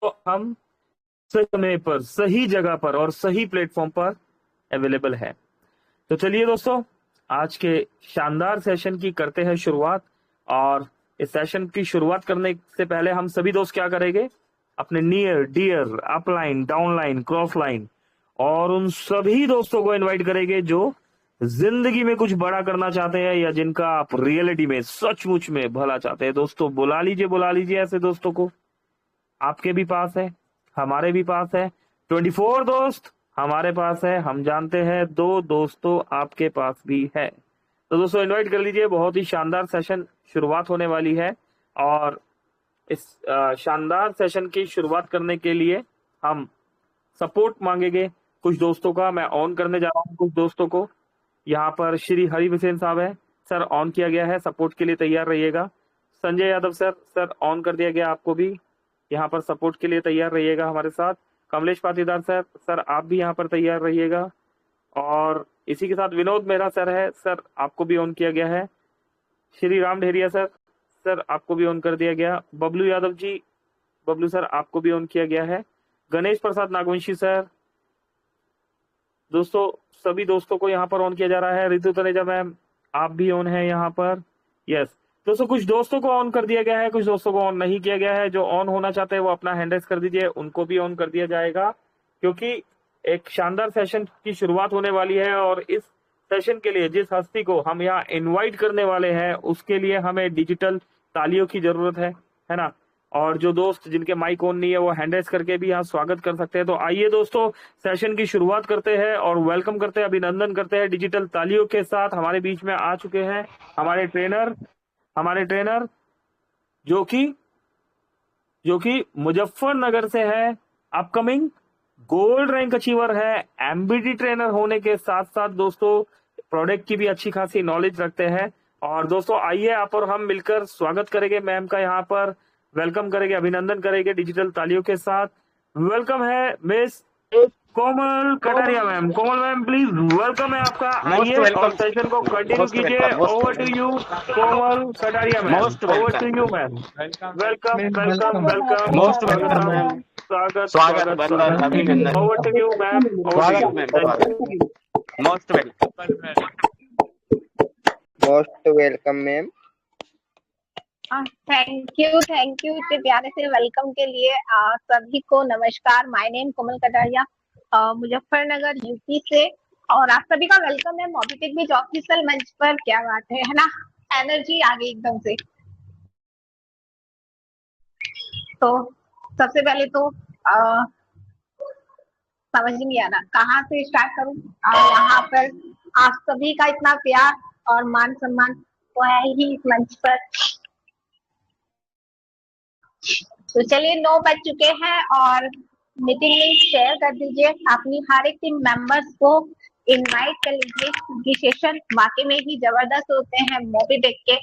तो हम सही समय पर, सही जगह पर और सही प्लेटफॉर्म पर अवेलेबल है। तो चलिए दोस्तों, आज के शानदार सेशन की करते हैं शुरुआत। और इस सेशन की शुरुआत करने से पहले हम सभी दोस्त क्या करेंगे, अपने near dear upline, downline, cross line और उन सभी दोस्तों को इनवाइट करेंगे जो जिंदगी में कुछ बड़ा करना चाहते हैं या जिनका आप रियलिटी में सचमुच में भला चाहते हैं। दोस्तों बुला लीजिए ऐसे दोस्तों को। आपके भी पास है, हमारे भी पास है, 24 दोस्त हमारे पास है, हम जानते हैं 2 दोस्तों आपके पास भी है। तो दोस्तों इनवाइट कर लीजिए, बहुत ही शानदार सेशन शुरुआत होने वाली है। और इस शानदार सेशन की शुरुआत करने के लिए हम सपोर्ट मांगेंगे कुछ दोस्तों का। मैं ऑन करने जा रहा हूँ कुछ दोस्तों को। यहाँ पर श्री हरि हुसैन साहब है, सर ऑन किया गया है, सपोर्ट के लिए तैयार रहिएगा। संजय यादव सर ऑन कर दिया गया आपको भी, यहाँ पर सपोर्ट के लिए तैयार रहिएगा हमारे साथ। कमलेश पाटीदार सर आप भी यहाँ पर तैयार रहिएगा। और इसी के साथ विनोद मेहरा सर है, सर आपको भी ऑन किया गया है। श्री राम ढेरिया सर आपको भी ऑन कर दिया गया। बबलू यादव जी, बबलू सर आपको भी ऑन किया गया है। गणेश प्रसाद नागवंशी सर, दोस्तों सभी दोस्तों को यहाँ पर ऑन किया जा रहा है। रितु तनेजा मैम आप भी ऑन है यहाँ पर। यस दोस्तों, कुछ दोस्तों को ऑन कर दिया गया है, कुछ दोस्तों को ऑन नहीं किया गया है। जो ऑन होना चाहते हैं वो अपना हैंड रेस कर दीजिए, उनको भी ऑन कर दिया जाएगा, क्योंकि एक शानदार सेशन की शुरुआत होने वाली है। और इस सेशन के लिए जिस हस्ती को हम यहाँ इनवाइट करने वाले हैं उसके लिए हमें डिजिटल तालियों की जरूरत है ना। और जो दोस्त जिनके माइक ऑन नहीं है वो हैंड रेस करके भी यहाँ स्वागत कर सकते हैं। तो आइए दोस्तों सेशन की शुरुआत करते हैं और वेलकम करते हैं, अभिनंदन करते हैं डिजिटल तालियों के साथ। हमारे बीच में आ चुके हैं हमारे ट्रेनर जो कि मुजफ्फरनगर से है, अपकमिंग गोल्ड रैंक अचीवर है, एमबीडी ट्रेनर होने के साथ साथ दोस्तों प्रोडक्ट की भी अच्छी खासी नॉलेज रखते हैं। और दोस्तों आइए आप और हम मिलकर स्वागत करेंगे मैम का, यहाँ पर वेलकम करेंगे, अभिनंदन करेंगे डिजिटल तालियों के साथ। वेलकम है Miss Komal Kataria ma'am. Komal ma'am please welcome है आपका, आइए और सेशन को कंटिन्यू कीजिए। Over to you Komal Kataria ma'am, over to you ma'am. Welcome welcome welcome, most स्वागत वेलकम, स्वागत अभिनंदन। ओवर टू यू मैम, स्वागत ma'am, most welcome ma'am. Thank you इतने प्यारे से वेलकम के लिए। सभी को नमस्कार। My name Komal Kataria, Muzaffarnagar UP से, और आप सभी का वेलकम है मोबिटेक बीच ऑफिशियल मंच पर। क्या बात है ना, एनर्जी आ गई एकदम से। तो सबसे पहले तो समझ नहीं आ रहा कहाँ से स्टार्ट करूँ। यहाँ पर आप सभी का इतना प्यार और मान सम्मान तो है ही इस मंच पर। तो चलिए 9 बज चुके हैं और मीटिंग लिंक शेयर कर दीजिए, अपनी हर एक टीम मेंबर्स को इनवाइट कर लीजिए, क्योंकि सेशन वाकई में ही जबरदस्त होते हैं मोबिटेक के।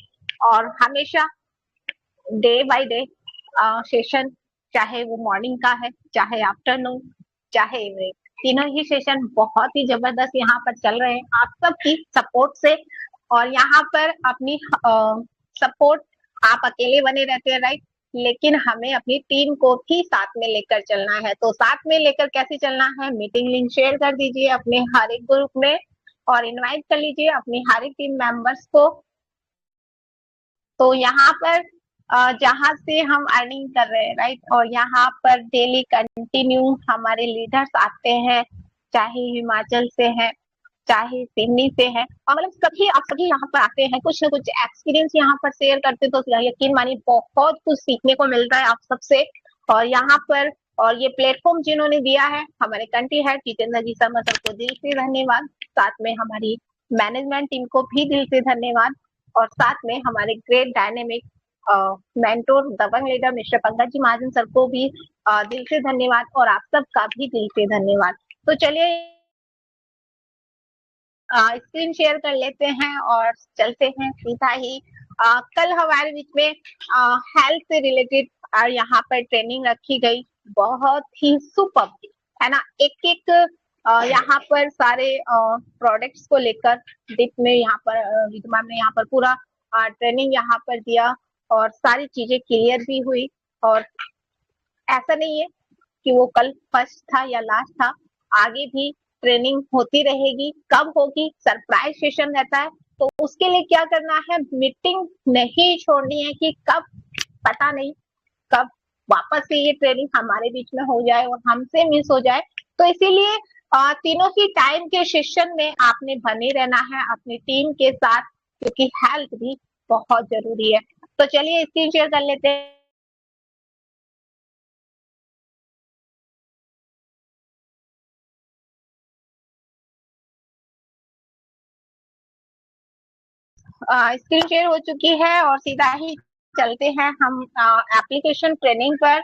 और हमेशा डे बाय डे सेशन, चाहे वो मॉर्निंग का है, चाहे आफ्टरनून, चाहे इवनिंग, तीनों ही सेशन बहुत ही जबरदस्त यहाँ पर चल रहे हैं आप सबकी सपोर्ट से। और यहाँ पर अपनी सपोर्ट आप अकेले बने रहते हैं राइट, लेकिन हमें अपनी टीम को भी साथ में लेकर चलना है। तो साथ में लेकर कैसे चलना है, मीटिंग लिंक शेयर कर दीजिए अपने हर एक ग्रुप में और इनवाइट कर लीजिए अपनी हर एक टीम मेंबर्स को। तो यहाँ पर जहाँ से हम अर्निंग कर रहे हैं राइट, और यहाँ पर डेली कंटिन्यू हमारे लीडर्स आते हैं, चाहे हिमाचल से हैं, चाहे सिडनी से है, और मतलब आप सभी यहाँ पर आते हैं, कुछ ना कुछ एक्सपीरियंस यहाँ पर शेयर करते, तो यकीन मानिए बहुत कुछ सीखने को मिलता है आप सबसे। और यहाँ पर और ये प्लेटफॉर्म जिन्होंने दिया है, हमारे कंट्री हेड जितेंद्र जी सर को दिल से धन्यवाद, साथ में हमारी मैनेजमेंट टीम को भी दिल से धन्यवाद, और साथ में हमारे ग्रेट डायनेमिक मेंटोर दबंग leader mister Pankaj ji Mahajan sir को भी दिल से धन्यवाद, और आप सबका भी दिल से धन्यवाद। तो चलिए स्क्रीन शेयर कर लेते हैं और चलते हैं सीधा ही। कल हमारे बीच में हेल्थ से रिलेटेड यहाँ पर ट्रेनिंग रखी गई, बहुत ही सुपर है ना। एक एक यहाँ पर सारे प्रोडक्ट्स को लेकर डिप में यहाँ पर विद्यमा ने यहाँ पर पूरा ट्रेनिंग यहाँ पर दिया, और सारी चीजें क्लियर भी हुई। और ऐसा नहीं है कि वो कल फर्स्ट था या लास्ट था, आगे भी ट्रेनिंग होती रहेगी। कब होगी? सरप्राइज सेशन रहता है, तो उसके लिए क्या करना है, मीटिंग नहीं छोड़नी है कि कब पता नहीं कब वापस से ये ट्रेनिंग हमारे बीच में हो जाए और हमसे मिस हो जाए। तो इसीलिए तीनों ही टाइम के सेशन में आपने बने रहना है अपनी टीम के साथ, क्योंकि हेल्थ भी बहुत जरूरी है। तो चलिए स्क्रीन शेयर कर लेते हैं। स्क्रीन शेयर हो चुकी है और सीधा ही चलते हैं हम एप्लीकेशन ट्रेनिंग पर।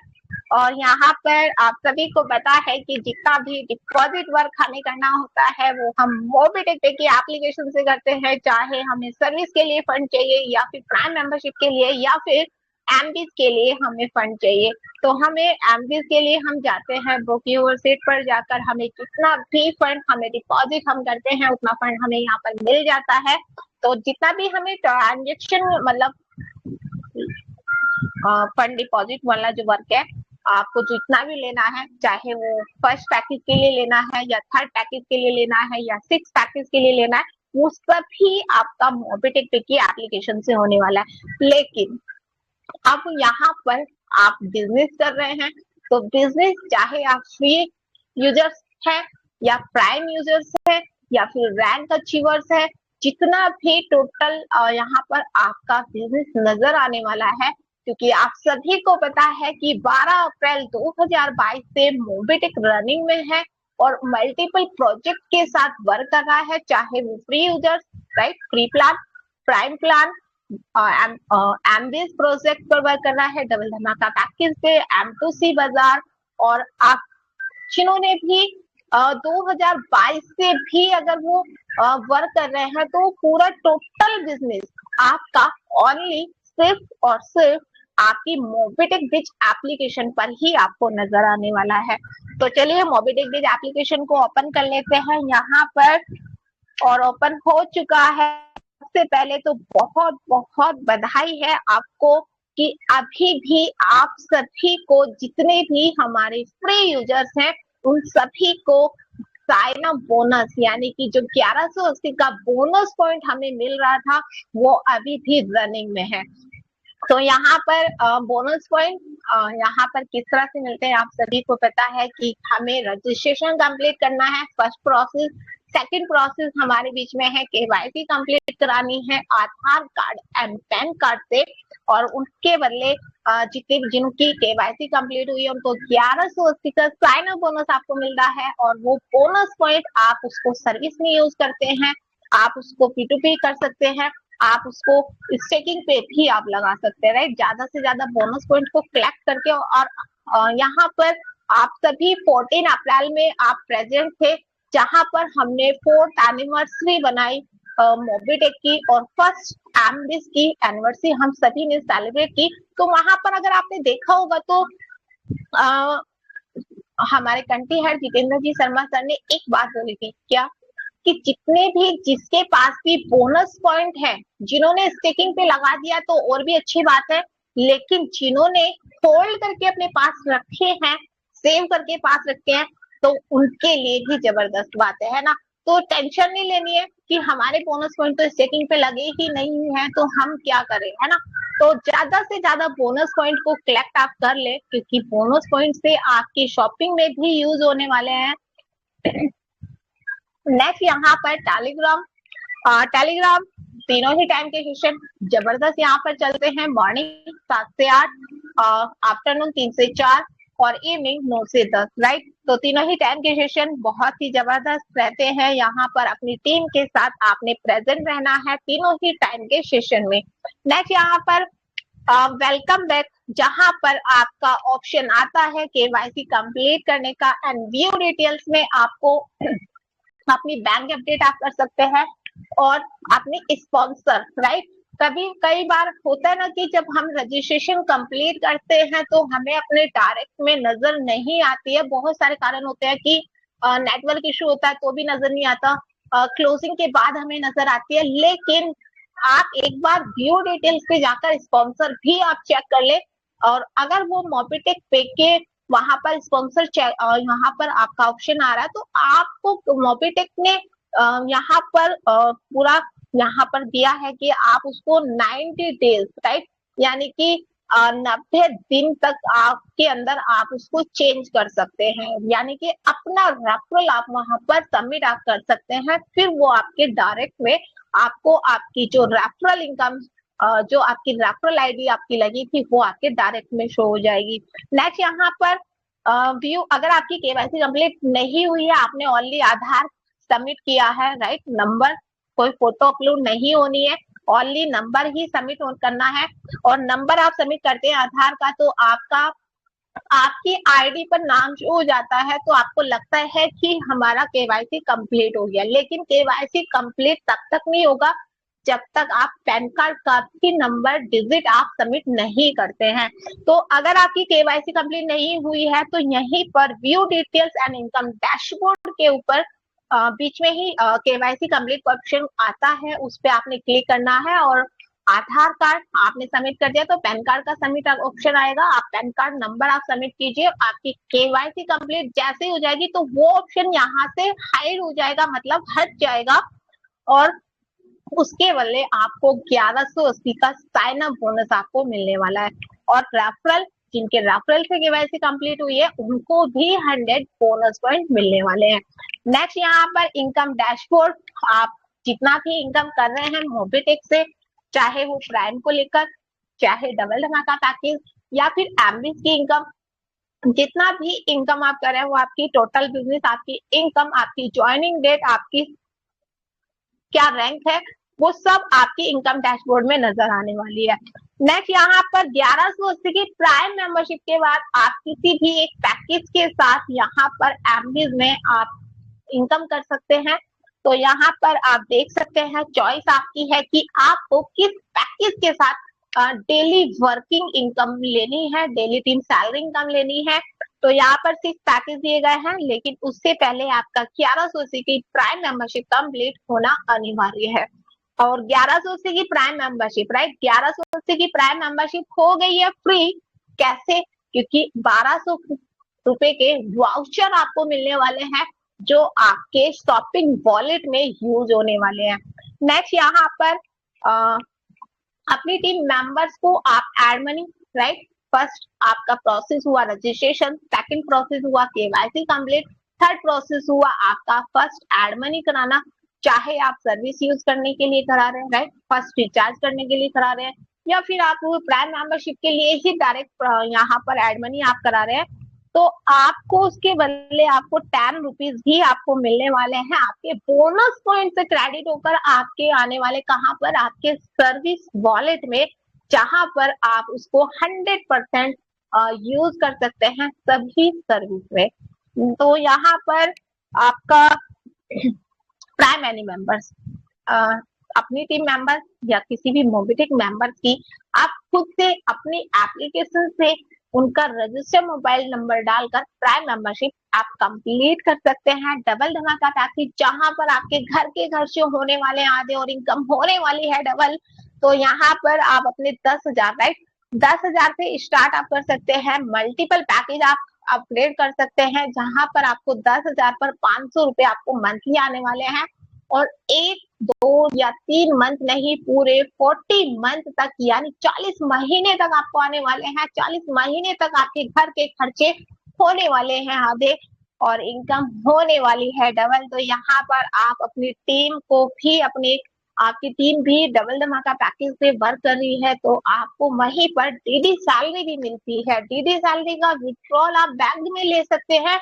और यहाँ पर आप सभी को पता है कि जितना भी डिपॉजिट वर्क हमें करना होता है वो हम मोबिटेक पे की एप्लीकेशन से करते हैं, चाहे हमें सर्विस के लिए फंड चाहिए या फिर प्राइम मेंबरशिप के लिए या फिर एमबीज के लिए हमें फंड चाहिए। तो हमें एमबीज के लिए हम जाते हैं बुक यूर सीट पर जाकर, हमें कितना भी फंड हमें डिपॉजिट हम करते हैं उतना फंड हमें यहाँ पर मिल जाता है। तो जितना भी हमें ट्रांजेक्शन मतलब फंड डिपॉजिट वाला जो वर्क है, आपको जितना भी लेना है, चाहे वो फर्स्ट पैकेज के लिए लेना है या थर्ड पैकेज के लिए लेना है या सिक्स पैकेज के लिए लेना है, वो सब ही आपका मोबिटेक पे की एप्लीकेशन से होने वाला है। लेकिन अब यहाँ पर आप बिजनेस कर रहे हैं, तो बिजनेस चाहे आप फ्री यूजर्स हैं या प्राइम यूजर्स है या फिर रैंक अचीवर्स है, जितना भी टोटल यहाँ पर आपका बिजनेस नजर आने वाला है, क्योंकि आप सभी को पता है कि 12 अप्रैल 2022 से मोबिटेक रनिंग में है और मल्टीपल प्रोजेक्ट के साथ वर्क कर रहा है, चाहे वो free users, right, free plan, prime plan, MBS project पर वर्क कर रहा है, डबल धमाका पैकेज पे, M2C बाजार। और आप जिन्होंने भी 2022 से भी अगर वो वर्क कर रहे हैं, तो पूरा टोटल बिजनेस आपका ओनली सिर्फ और सिर्फ आपकी मोबिटेक बिज एप्लीकेशन पर ही आपको नजर आने वाला है। तो चलिए मोबिटेक बिज एप्लीकेशन को ओपन कर लेते हैं यहाँ पर, और ओपन हो चुका है। सबसे पहले तो बहुत बहुत बधाई है आपको कि अभी भी आप सभी को, जितने भी हमारे फ्री यूजर्स हैं, उन सभी को साइन अप बोनस यानी कि जो 1180 का बोनस पॉइंट हमें मिल रहा था वो अभी भी रनिंग में है। तो यहाँ पर बोनस पॉइंट यहाँ पर किस तरह से मिलते हैं, आप सभी को पता है कि हमें रजिस्ट्रेशन कंप्लीट करना है, फर्स्ट प्रोसेस। सेकंड प्रोसेस हमारे बीच में है केवाईसी कंप्लीट करानी है आधार कार्ड एंड पैन कार्ड से, और उसके बदले जितने जिनकी केवाईसी कंप्लीट हुई है उनको 1180 का साइन अप बोनस आपको मिल रहा है। और वो बोनस पॉइंट आप उसको सर्विस में यूज करते हैं, आप उसको P2P कर सकते हैं, आप उसको स्टेकिंग पे भी आप लगा सकते हैं, राइट, ज्यादा से ज्यादा बोनस पॉइंट को कलेक्ट करके। और यहाँ पर आप सभी 14 अप्रैल में आप प्रेजेंट थे, जहां पर हमने 4th एनिवर्सरी बनाई मोबिटेक की और फर्स्ट एमबीएस की एनिवर्सरी हम सभी ने सेलिब्रेट की। तो वहां पर अगर आपने देखा होगा तो हमारे country head Jitendra ji Sharma sir ने एक बात बोली थी, क्या, कि जितने भी जिसके पास भी बोनस पॉइंट है, जिन्होंने स्टेकिंग पे लगा दिया तो और भी अच्छी बात है, लेकिन जिन्होंने होल्ड करके अपने पास रखे हैं, सेव करके पास रखे हैं, तो उनके लिए भी जबरदस्त बात है ना। तो टेंशन नहीं लेनी है कि हमारे बोनस पॉइंट तो स्टेकिंग पे लगे ही नहीं है तो हम क्या करें, है ना। तो ज्यादा से ज्यादा बोनस पॉइंट को कलेक्ट आप कर ले, क्योंकि बोनस पॉइंट से आपकी शॉपिंग में भी यूज होने वाले हैं। नेक्स्ट यहाँ पर टेलीग्राम तीनों ही टाइम के सेशन जबरदस्त यहाँ पर चलते हैं। मॉर्निंग 7 से 8, आफ्टरनून 3 से 4 और इवनिंग 9 से 10, राइट। तो तीनों ही टाइम के सेशन बहुत ही जबरदस्त रहते हैं। यहाँ पर अपनी टीम के साथ आपने प्रेजेंट रहना है तीनों ही टाइम के सेशन में। नेक्स्ट यहाँ पर वेलकम बैक, जहां पर आपका ऑप्शन आता है केवाईसी कंप्लीट करने का एंड व्यू डिटेल्स में आपको अपनी बैंक अपडेट आप कर सकते हैं और अपने स्पॉन्सर, राइट। कई बार होता है ना कि जब हम रजिस्ट्रेशन कंप्लीट करते हैं तो हमें अपने डायरेक्ट में नजर नहीं आती है, बहुत सारे कारण होते हैं कि नेटवर्क इशू होता है तो भी नजर नहीं आता, क्लोजिंग के बाद हमें नजर आती है। लेकिन आप एक बार व्यू डिटेल्स पे जाकर स्पॉन्सर भी आप चेक कर ले, और अगर वो मोबिटेक पे के वहां पर स्पॉन्सर यहाँ पर आपका ऑप्शन आ रहा है, तो आपको मोबिटेक ने यहाँ पर पूरा यहाँ पर दिया है कि आप उसको 90 डेज राइट, यानी कि 90 दिन तक आपके अंदर आप उसको चेंज कर सकते हैं, यानी कि अपना रेफरल आप वहां पर सबमिट आप कर सकते हैं, फिर वो आपके डायरेक्ट में आपको आपकी जो रेफरल इनकम जो आपकी रेफरल आईडी आपकी लगी थी वो आपके डायरेक्ट में शो हो जाएगी। नेक्स्ट यहाँ पर व्यू, अगर आपकी केवाईसी कंप्लीट नहीं हुई है, आपने ओनली आधार सबमिट किया है राइट, नंबर कोई फोटो अपलोड नहीं होनी है, ओनली नंबर ही सबमिट करना है, और नंबर आप सबमिट करते हैं आधार का तो आपकी आईडी पर नाम शो हो जाता है, तो आपको लगता है कि हमारा केवाईसी कंप्लीट हो गया, लेकिन केवाईसी कंप्लीट तब तक नहीं होगा जब तक आप पैन कार्ड का भी नंबर डिजिट आप सबमिट नहीं करते हैं। तो अगर आपकी केवाईसी कंप्लीट नहीं हुई है तो यहीं पर view details and income dashboard के ऊपर बीच में ही केवाईसी कंप्लीट का ऑप्शन आता है, उस पर आपने क्लिक करना है, और आधार कार्ड आपने सबमिट कर दिया तो पैन कार्ड का सबमिट ऑप्शन आएगा, आप पैन कार्ड नंबर आप सबमिट कीजिए, आपकी केवाईसी कंप्लीट जैसे ही हो जाएगी तो वो ऑप्शन यहाँ से हाइड हो जाएगा, मतलब हट जाएगा, और उसके बदले आपको 1180 का साइन अप बोनस आपको मिलने वाला है, और रेफरल जिनके रेफरल से केवाईसी कंप्लीट हुई है उनको भी 100 बोनस पॉइंट मिलने वाले हैं। नेक्स्ट यहाँ पर इनकम डैशबोर्ड, आप जितना भी इनकम कर रहे हैं मोबिटेक से, चाहे वो प्राइम को लेकर, चाहे डबल धमाका पैकेज या फिर एमबीज की इनकम, जितना भी इनकम आप कर रहे हैं वो आपकी टोटल बिजनेस, आपकी इनकम, आपकी ज्वाइनिंग डेट, आपकी क्या रैंक है, वो सब आपकी इनकम डैशबोर्ड में नजर आने वाली है। नेक्स्ट यहाँ पर 1180 की प्राइम मेंबरशिप के बाद आप किसी भी एक पैकेज के साथ यहाँ पर एमबीज में आप इनकम कर सकते हैं। तो यहाँ पर आप देख सकते हैं चॉइस आपकी है कि आपको किस पैकेज के साथ डेली वर्किंग इनकम लेनी है, डेली 3 सैलरी इनकम लेनी है। तो यहाँ पर 6 पैकेज दिए गए हैं, लेकिन उससे पहले आपका 1180 की प्राइम मेंबरशिप कंप्लीट होना अनिवार्य है। और 1180 की प्राइम मेंबरशिप राइट, 1180 की प्राइम मेंबरशिप हो गई है फ्री। कैसे? क्योंकि 1200 रुपए के वाउचर आपको मिलने वाले हैं जो आपके शॉपिंग वॉलेट में यूज होने वाले हैं। नेक्स्ट यहाँ पर अपनी टीम मेंबर्स को आप एड मनी राइट, फर्स्ट आपका प्रोसेस हुआ रजिस्ट्रेशन, सेकंड प्रोसेस हुआ केवाईसी कंप्लीट, थर्ड प्रोसेस हुआ आपका फर्स्ट एड मनी कराना, चाहे आप सर्विस यूज करने के लिए करा रहे हैं राइट, फर्स्ट रिचार्ज करने के लिए करा रहे हैं, या फिर आप प्राइम मेंबरशिप के लिए ही डायरेक्ट यहाँ पर एड मनी आप करा रहे हैं, तो आपको उसके बदले आपको 10 रुपीज भी आपको मिलने वाले हैं, आपके बोनस पॉइंट से क्रेडिट होकर आपके आने वाले कहाँ पर, आपके सर्विस वॉलेट में, जहां पर आप उसको 100% यूज कर सकते हैं सभी सर्विस में। तो यहाँ पर आपका प्राइम एनी मेंबर्स अपनी टीम मेंबर या किसी भी मोबिटेक मेंबर की आप खुद से अपनी एप्लीकेशन से उनका रजिस्टर मोबाइल नंबर डालकर प्राइम मेंबरशिप आप कंप्लीट कर सकते हैं। डबल धमाका पैकेज जहां पर आपके घर के खर्चे होने वाले आधे और इनकम होने वाली है डबल, तो यहाँ पर आप अपने 10,000 राइट, 10,000 से स्टार्ट आप कर सकते हैं। मल्टीपल पैकेज आप अपग्रेड कर सकते हैं जहां पर आपको 10,000 पर 500 रुपए आपको मंथली आने वाले हैं, और 1, 2 या 3 मंथ नहीं, पूरे 40 मंथ तक यानी 40 महीने तक आपको आने वाले हैं। 40 महीने तक आपके घर के खर्चे होने वाले हैं आधे और इनकम होने वाली है डबल। तो यहाँ पर आप अपनी टीम को भी आपकी टीम भी डबल धमाका पैकेज से वर्क कर रही है, तो आपको वहीं पर डीडी सैलरी भी मिलती है। डीडी सैलरी का विड्रॉल आप बैंक में ले सकते हैं,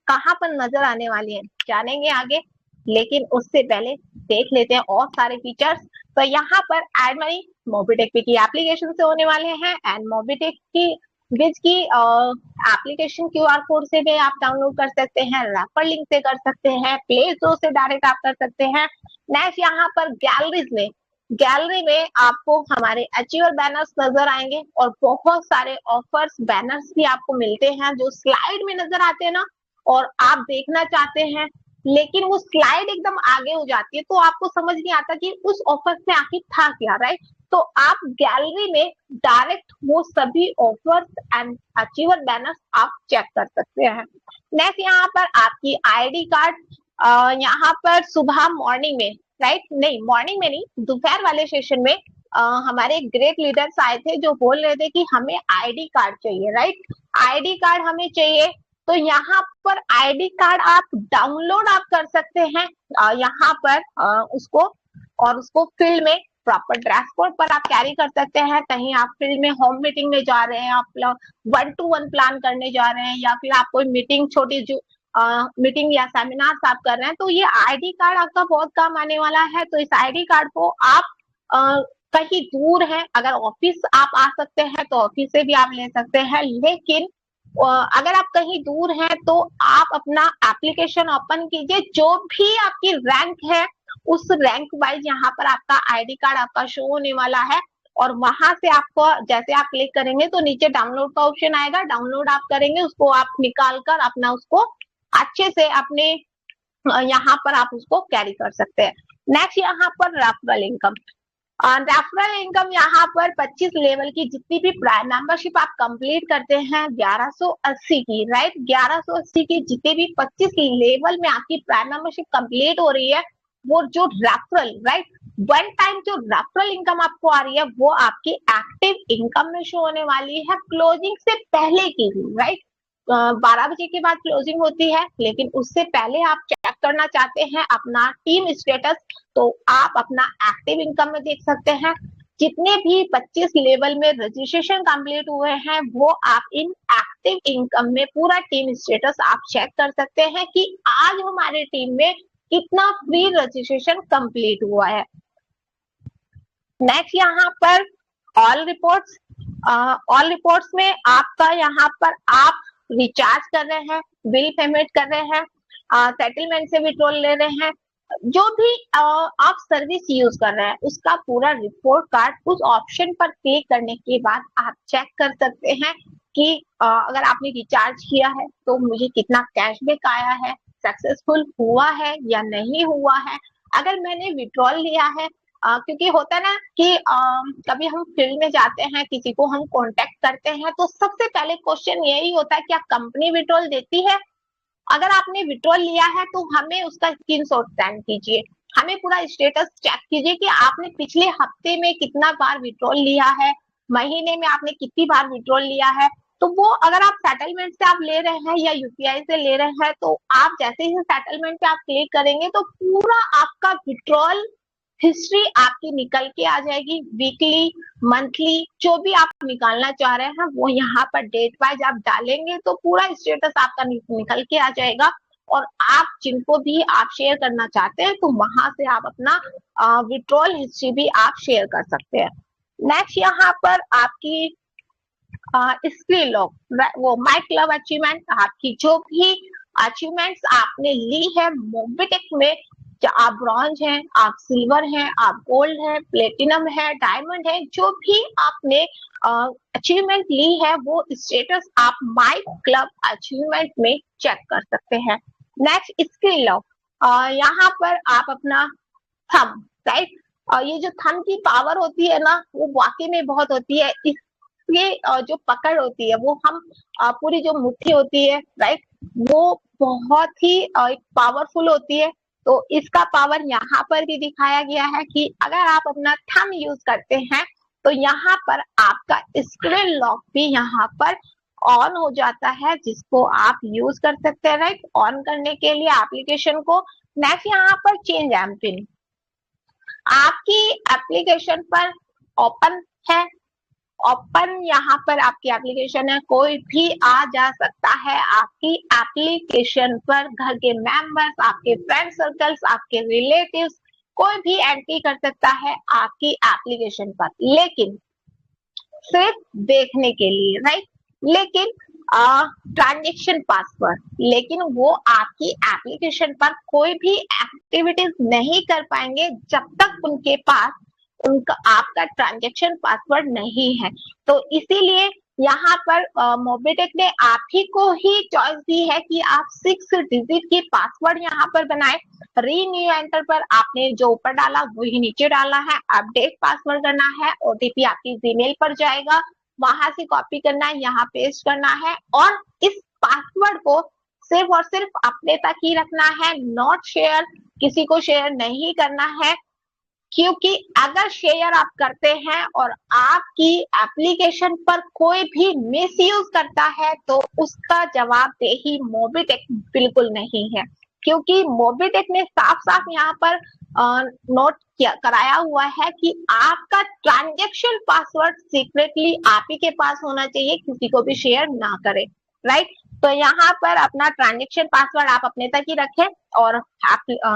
कहाँ पर नजर आने वाली है जानेंगे आगे, लेकिन उससे पहले देख लेते हैं और सारे फीचर्स। तो यहाँ पर एड मनी मोबिटेक की एप्लीकेशन से होने वाले हैं, एंड मोबिटेक की बिज की एप्लीकेशन क्यूआर कोड से भी आप डाउनलोड कर सकते हैं, रैपर लिंक से कर सकते हैं, प्ले स्टोर से डायरेक्ट आप कर सकते हैं। नेक्स्ट यहाँ पर गैलरी में आपको हमारे अचीवर बैनर्स नजर आएंगे और बहुत सारे ऑफर्स बैनर्स भी आपको मिलते हैं जो स्लाइड में नजर आते हैं ना, और आप देखना चाहते हैं लेकिन वो स्लाइड एकदम आगे हो जाती है, तो आपको समझ नहीं आता कि उस ऑफर में आखिर था क्या, राइट। तो आप गैलरी में डायरेक्ट वो सभी ऑफर्स एंड अचीवर बैनर्स आप चेक कर सकते हैं। नेक्स्ट यहाँ पर आपकी आईडी कार्ड, यहाँ पर सुबह मॉर्निंग में, राइट, नहीं मॉर्निंग में नहीं, दोपहर वाले सेशन में हमारे ग्रेट लीडर्स आए थे जो बोल रहे थे कि हमें आईडी कार्ड चाहिए, राइट, आईडी कार्ड हमें चाहिए। तो यहाँ पर आईडी कार्ड आप डाउनलोड आप कर सकते हैं यहाँ पर उसको, और उसको फील्ड में प्रॉपर डैशबोर्ड पर आप कैरी कर सकते हैं। कहीं आप फील्ड में होम मीटिंग में जा रहे हैं, आप 1-to-1 प्लान करने जा रहे हैं, या फिर आप कोई मीटिंग छोटी जो मीटिंग या सेमिनार आप कर रहे हैं, तो ये आईडी कार्ड आपका बहुत काम आने वाला है। तो इस आईडी कार्ड को आप कहीं दूर है, अगर ऑफिस आप आ सकते हैं तो ऑफिस से भी आप ले सकते हैं, लेकिन अगर आप कहीं दूर हैं तो आप अपना एप्लीकेशन ओपन कीजिए, जो भी आपकी रैंक है उस रैंक वाइज यहाँ पर आपका आईडी कार्ड आपका शो होने वाला है, और वहां से आपको जैसे आप क्लिक करेंगे तो नीचे डाउनलोड का ऑप्शन आएगा, डाउनलोड आप करेंगे, उसको आप निकाल कर अपना उसको अच्छे से अपने यहाँ पर आप उसको कैरी कर सकते हैं। नेक्स्ट यहाँ पर रेफरल इनकम, रेफरल इनकम यहाँ पर 25 लेवल की जितनी भी प्राइम मेंबरशिप आप कंप्लीट करते हैं 1180 की, राइट, 1180 की जितने भी 25 लेवल में आपकी प्राइम मेंबरशिप कंप्लीट हो रही है, वो जो रेफरल, राइट, वन टाइम जो रेफरल इनकम आपको आ रही है वो आपकी एक्टिव इनकम में शो होने वाली है, क्लोजिंग से पहले की, राइट। 12 बजे के बाद क्लोजिंग होती है, लेकिन उससे पहले आप चेक करना चाहते हैं अपना टीम स्टेटस, तो आप अपना एक्टिव इनकम में देख सकते हैं। जितने भी 25 लेवल में रजिस्ट्रेशन कंप्लीट हुए हैं वो आप इन एक्टिव इनकम में पूरा टीम स्टेटस आप चेक कर सकते हैं कि आज हमारे टीम में कितना फ्री रजिस्ट्रेशन कंप्लीट हुआ है। नेक्स्ट यहाँ पर ऑल रिपोर्ट्स, ऑल रिपोर्ट्स में आपका यहाँ पर आप रिचार्ज कर रहे हैं, बिल पेमेंट कर रहे हैं, सेटलमेंट से विड्रॉल ले रहे हैं, जो भी आप सर्विस यूज कर रहे हैं उसका पूरा रिपोर्ट कार्ड उस ऑप्शन पर क्लिक करने के बाद आप चेक कर सकते हैं कि अगर आपने रिचार्ज किया है तो मुझे कितना कैशबैक आया है, सक्सेसफुल हुआ है या नहीं हुआ है। अगर मैंने विड्रॉल लिया है, क्योंकि होता है ना कि कभी हम फील्ड में जाते हैं, किसी को हम कांटेक्ट करते हैं, तो सबसे पहले क्वेश्चन यही होता है क्या कंपनी विड्रॉल देती है। अगर आपने विड्रॉल लिया है तो हमें उसका स्क्रीनशॉट सेंड कीजिए, हमें पूरा स्टेटस चेक कीजिए कि आपने पिछले हफ्ते में कितना बार विड्रॉल लिया है, महीने में आपने कितनी बार विड्रॉल लिया है। तो वो अगर आप सेटलमेंट से आप ले रहे हैं या यूपीआई से ले रहे हैं, तो आप जैसे ही सेटलमेंट पे आप क्लिक करेंगे तो पूरा आपका विड्रॉल हिस्ट्री आपकी निकल के आ जाएगी, वीकली, मंथली, जो भी आप निकालना चाह रहे हैं वो यहाँ पर डेट वाइज आप डालेंगे तो पूरा स्टेटस आपका निकल के आ जाएगा, और आप जिनको भी आप शेयर करना चाहते हैं तो वहां से आप अपना विड्रॉल हिस्ट्री भी आप शेयर कर सकते हैं। नेक्स्ट यहाँ पर आपकी स्किल लॉग, वो माय क्लब अचीवमेंट, आपकी जो भी अचीवमेंट्स आपने ली है मोबिटेक में, आप ब्रॉन्ज हैं, आप सिल्वर हैं, आप गोल्ड है, प्लेटिनम है, डायमंड है, जो भी आपने अचीवमेंट ली है वो स्टेटस आप माय क्लब अचीवमेंट में चेक कर सकते हैं। नेक्स्ट स्किल लॉग, यहाँ पर आप अपना थंब, राइट, ये जो थंब की पावर होती है ना वो वाकई में बहुत होती है। इसके जो पकड़ होती है वो हम पूरी जो मुट्ठी होती है, राइट, वो बहुत ही पावरफुल होती है। तो इसका पावर यहाँ पर भी दिखाया गया है कि अगर आप अपना थंब यूज करते हैं तो यहाँ पर आपका स्क्रीन लॉक भी यहाँ पर ऑन हो जाता है, जिसको आप यूज कर सकते हैं, राइट, ऑन करने के लिए एप्लीकेशन को। नेक्स्ट यहाँ पर चेंज एमपिन, आपकी एप्लीकेशन पर ओपन है, ओपन यहाँ पर आपकी एप्लीकेशन है, कोई भी आ जा सकता है आपकी एप्लीकेशन पर, घर के मेंबर्स, आपके फ्रेंड सर्कल्स, आपके रिलेटिव्स, कोई भी एंट्री कर सकता है आपकी एप्लीकेशन पर, लेकिन सिर्फ देखने के लिए, राइट, लेकिन ट्रांजेक्शन पासवर्ड, लेकिन वो आपकी एप्लीकेशन पर कोई भी एक्टिविटीज नहीं कर पाएंगे जब तक उनके पास उनका आपका ट्रांजैक्शन पासवर्ड नहीं है। तो इसीलिए यहाँ पर मोबिटेक ने आप ही को ही चॉइस दी है कि आप 6 डिजिट की पासवर्ड यहाँ पर बनाए। रीन्यू एंटर पर आपने जो ऊपर डाला वही नीचे डाला है, अपडेट पासवर्ड करना है, ओटीपी आपकी जीमेल पर जाएगा, वहां से कॉपी करना है, यहाँ पेस्ट करना है और इस पासवर्ड को सिर्फ और सिर्फ अपने तक ही रखना है, नॉट शेयर, किसी को शेयर नहीं करना है, क्योंकि अगर शेयर आप करते हैं और आपकी एप्लीकेशन पर कोई भी मिसयूज करता है तो उसका जवाबदेही मोबिटेक बिल्कुल नहीं है, क्योंकि मोबिटेक ने साफ साफ यहाँ पर नोट कराया हुआ है कि आपका ट्रांजैक्शन पासवर्ड सीक्रेटली आप ही के पास होना चाहिए, किसी को भी शेयर ना करें, राइट। तो यहाँ पर अपना ट्रांजैक्शन पासवर्ड आप अपने तक ही रखें और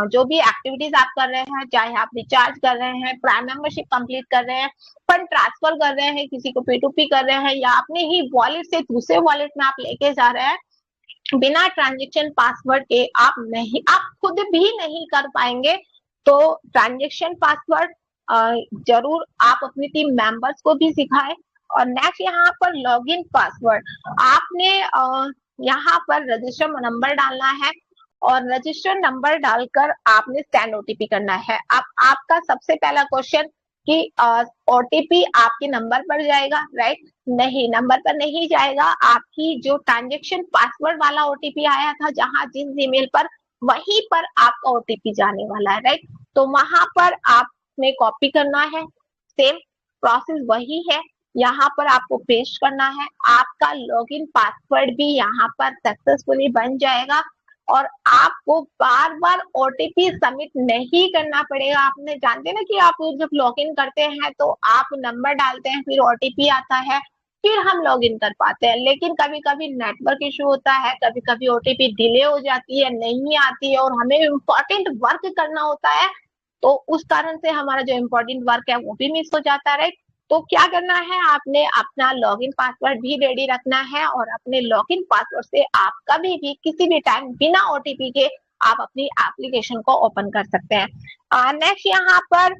जो भी एक्टिविटीज आप कर रहे हैं, चाहे आप रिचार्ज कर रहे हैं, प्राइम मेंबरशिप कंप्लीट कर रहे हैं, फंड ट्रांसफर कर रहे हैं, किसी को P2P कर रहे हैं या अपने ही वॉलेट से दूसरे वॉलेट में आप लेके जा रहे हैं, बिना ट्रांजैक्शन पासवर्ड के आप खुद भी नहीं कर पाएंगे। तो ट्रांजैक्शन पासवर्ड जरूर आप अपनी टीम मेंबर्स को भी सिखाएं। और नेक्स्ट यहाँ पर लॉगिन पासवर्ड आपने यहाँ पर रजिस्टर नंबर डालना है और रजिस्टर नंबर डालकर आपने स्टैंड ओटीपी करना है। अब आपका सबसे पहला क्वेश्चन कि ओटीपी आपके नंबर पर जाएगा, राइट? नहीं, नंबर पर नहीं जाएगा, आपकी जो ट्रांजैक्शन पासवर्ड वाला ओटीपी आया था जहां जिस जीमेल पर, वहीं पर आपका ओटीपी जाने वाला है, राइट? तो वहां पर आपने कॉपी करना है, सेम प्रोसेस वही है, यहाँ पर आपको पेस्ट करना है, आपका लॉगिन पासवर्ड भी यहाँ पर सक्सेसफुली बन जाएगा और आपको बार बार ओटीपी सबमिट नहीं करना पड़ेगा। आपने जानते ना कि आप जब लॉगिन करते हैं तो आप नंबर डालते हैं, फिर ओटीपी आता है, फिर हम लॉगिन कर पाते हैं, लेकिन कभी कभी नेटवर्क इशू होता है, कभी कभी ओटीपी डिले हो जाती है, नहीं आती है और हमें इम्पोर्टेंट वर्क करना होता है, तो उस कारण से हमारा जो इम्पोर्टेंट वर्क है वो भी मिस हो जाता है, राइट? तो क्या करना है, आपने अपना लॉगिन पासवर्ड भी रेडी रखना है और अपने लॉगिन पासवर्ड से आप कभी भी किसी भी टाइम बिना ओटीपी के आप अपनी एप्लीकेशन को ओपन कर सकते हैं। नेक्स्ट यहाँ पर